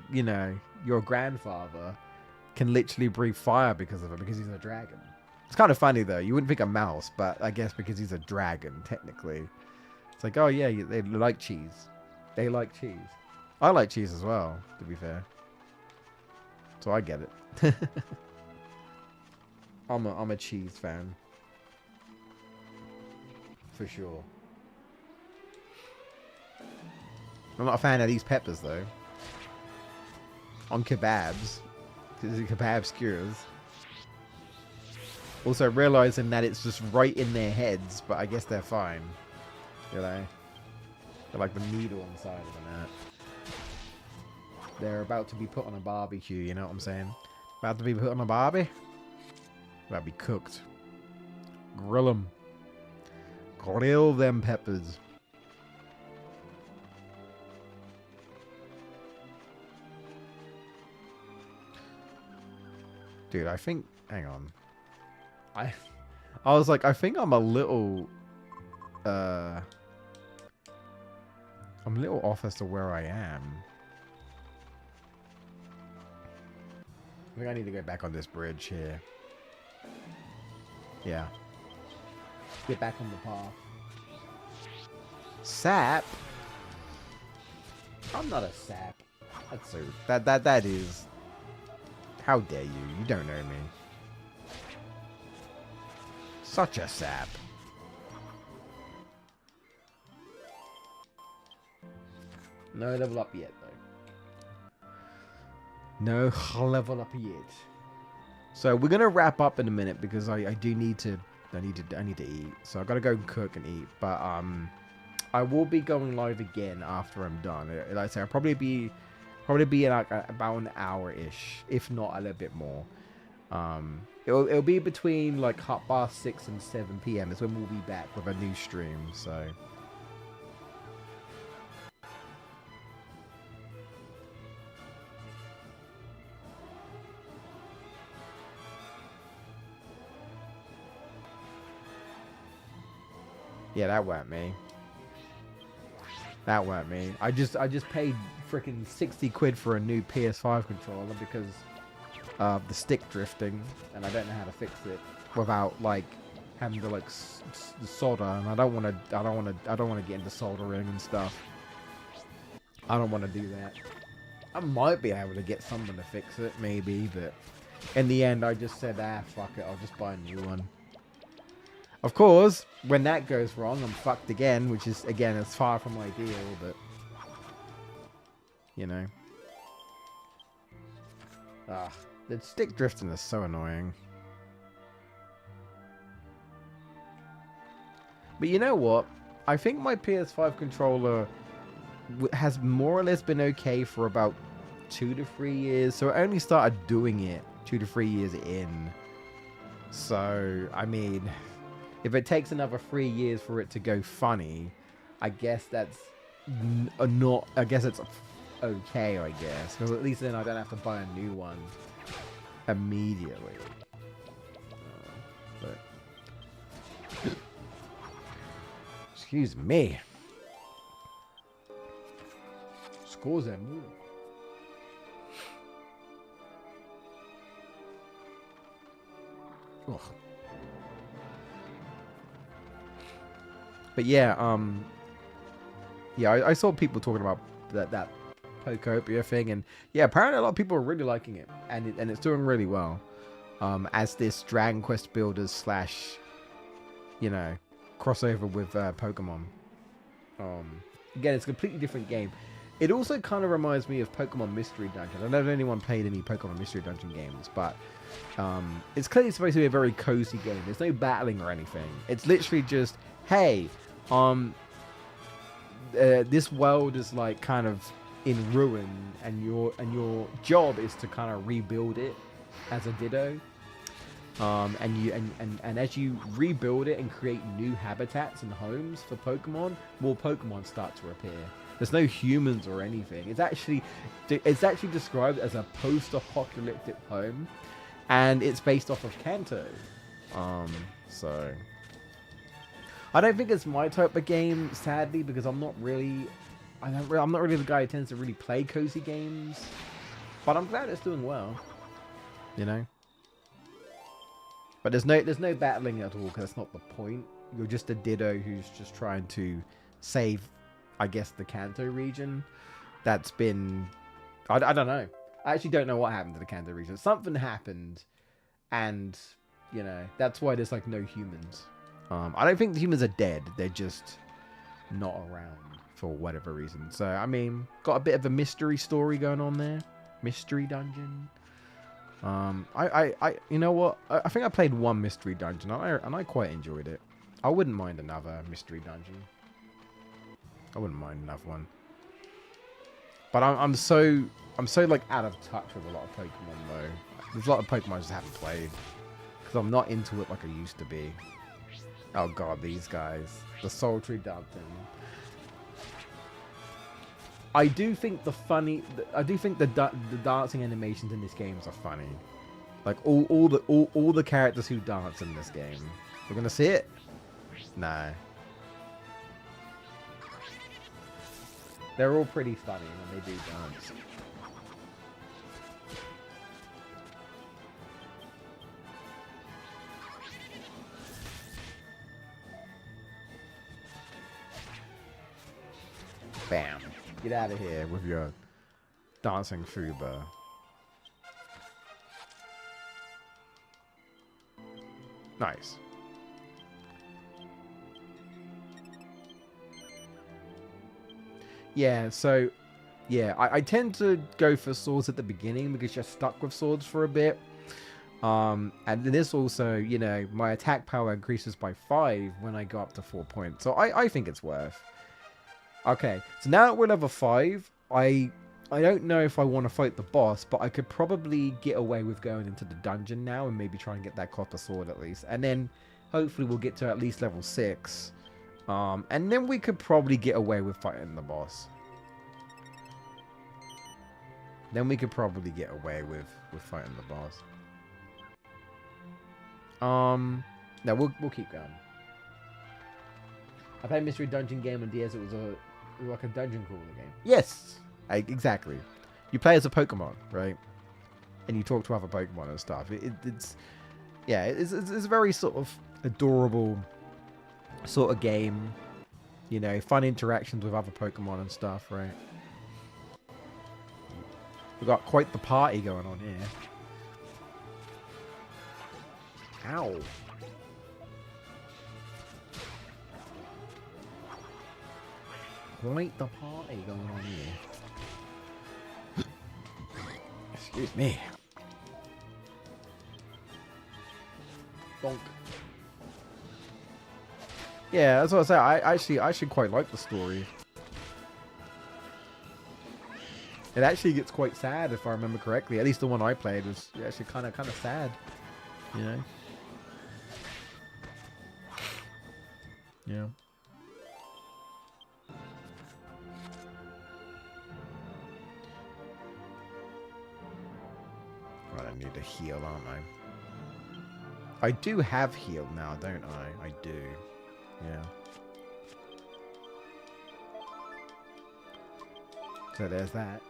A: grandfather can literally breathe fire because of it, because he's a dragon. It's kind of funny though. You wouldn't think a mouse, but I guess because he's a dragon, technically, it's like, oh yeah, they like cheese. They like cheese. I like cheese as well, to be fair. So I get it. I'm a cheese fan. For sure. I'm not a fan of these peppers though. On kebabs. Because kebab skewers. Also realizing that it's just right in their heads, but I guess they're fine. You know? They're like the needle inside of them. They're about to be put on a barbecue, you know what I'm saying? About to be put on a barbie? About to be cooked. Grill them. Grill them peppers. Dude, I think... Hang on. I was like, I think I'm a little... I'm a little off as to where I am. I think I need to go back on this bridge here. Yeah. Get back on the path. Sap? I'm not a sap. That's so... That is... How dare you? You don't know me. Such a sap. No level up yet, though. No level up yet. So we're gonna wrap up in a minute, because I need to eat. So I gotta go cook and eat. But I will be going live again after I'm done. Like I say, I'll probably be in like about an hour-ish, if not a little bit more. It'll be between like 6 and 7 p.m. is when we'll be back with a new stream. So. Yeah, that weren't me. That weren't me. I just paid freaking 60 quid for a new PS5 controller because of the stick drifting, and I don't know how to fix it without like having to like solder, and I don't want to get into soldering and stuff. I don't want to do that. I might be able to get someone to fix it, maybe, but in the end, I just said, fuck it, I'll just buy a new one. Of course, when that goes wrong, I'm fucked again, which is, again, it's far from ideal, but, you know. The stick drifting is so annoying. But you know what? I think my PS5 controller has more or less been okay for about 2 to 3 years. So I only started doing it 2 to 3 years in. So, I mean, if it takes another 3 years for it to go funny, I guess that's not... I guess it's okay, I guess. Because at least then I don't have to buy a new one immediately. But... Excuse me. Scusami. Ugh. But yeah, I saw people talking about that Pokopia thing, and yeah, apparently a lot of people are really liking it, and it's doing really well. As this Dragon Quest builders slash, you know, crossover with Pokemon. Again, it's a completely different game. It also kind of reminds me of Pokemon Mystery Dungeon. I don't know if anyone played any Pokemon Mystery Dungeon games, but it's clearly supposed to be a very cozy game. There's no battling or anything. It's literally just, hey, this world is like kind of in ruin, and your job is to kind of rebuild it as a Ditto. And as you rebuild it and create new habitats and homes for Pokemon, more Pokemon start to appear. There's no humans or anything. It's actually described as a post-apocalyptic home, and it's based off of Kanto. So I don't think it's my type of game, sadly, because I'm not really the guy who tends to really play cozy games. But I'm glad it's doing well. You know. But there's no battling at all, because that's not the point. You're just a Ditto who's just trying to save, I guess, the Kanto region. That's been... I don't know. I actually don't know what happened to the Kanto region. Something happened, and, you know, that's why there's, like, no humans. I don't think the humans are dead. They're just not around for whatever reason. So, I mean, got a bit of a mystery story going on there. Mystery dungeon. You know what? I think I played one mystery dungeon, and I quite enjoyed it. I wouldn't mind another mystery dungeon. I wouldn't mind another one. But I'm so like out of touch with a lot of Pokemon though. There's a lot of Pokemon I just haven't played because I'm not into it like I used to be. Oh god, these guys, the Sultry Dungeon. I do think the dancing animations in this game are funny. Like all the characters who dance in this game. We're gonna see it? No. They're all pretty funny when they do dance. Bam. Get out of here with your dancing Fuba. Nice. Yeah, so... Yeah, I tend to go for swords at the beginning because you're stuck with swords for a bit. And this also, you know, my attack power increases by 5 when I go up to 4 points. So I think it's worth. Okay, so now that we're level 5, I don't know if I want to fight the boss, but I could probably get away with going into the dungeon now and maybe try and get that copper sword at least. And then hopefully we'll get to at least level 6. And then we could probably get away with fighting the boss. Then we could probably get away with fighting the boss. No, we'll keep going. I played Mystery Dungeon game on DS. It was like a dungeon crawler game. Yes, exactly. You play as a Pokemon, right? And you talk to other Pokemon and stuff. It's a very sort of adorable sort of game. You know, fun interactions with other Pokemon and stuff, right? We've got quite the party going on here. Ow. Quite the party going on here. Excuse me. Bonk. Yeah, that's what I say. I actually quite like the story. It actually gets quite sad if I remember correctly. At least the one I played was actually kind of sad. You know. Yeah. God, I need to heal, aren't I? I do have heal now, don't I? I do. Yeah. So there's that.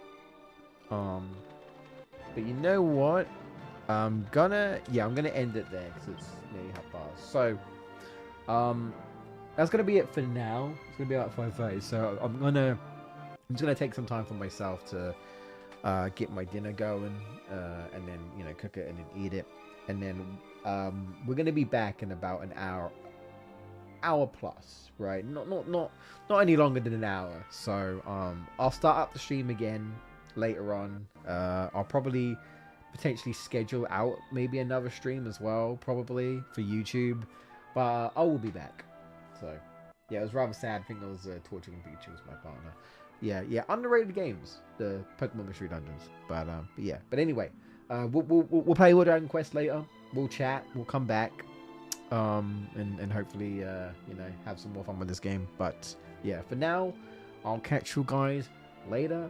A: But you know what? I'm gonna end it there because it's nearly 5:30. So, that's gonna be it for now. It's gonna be about 5:30. So I'm just gonna take some time for myself to get my dinner going, and then cook it and then eat it, and then we're gonna be back in about an hour plus, right? Not any longer than an hour. So I'll start up the stream again later on. I'll probably potentially schedule out maybe another stream as well, probably for YouTube, but I will be back. So yeah, it was rather sad. I think I was torturing Pikachu with my partner. Yeah, underrated games, the Pokemon Mystery Dungeons. But yeah. But anyway, we'll play more Dragon Quest later. We'll chat. We'll come back, and hopefully have some more fun with this game. But yeah, for now, I'll catch you guys later.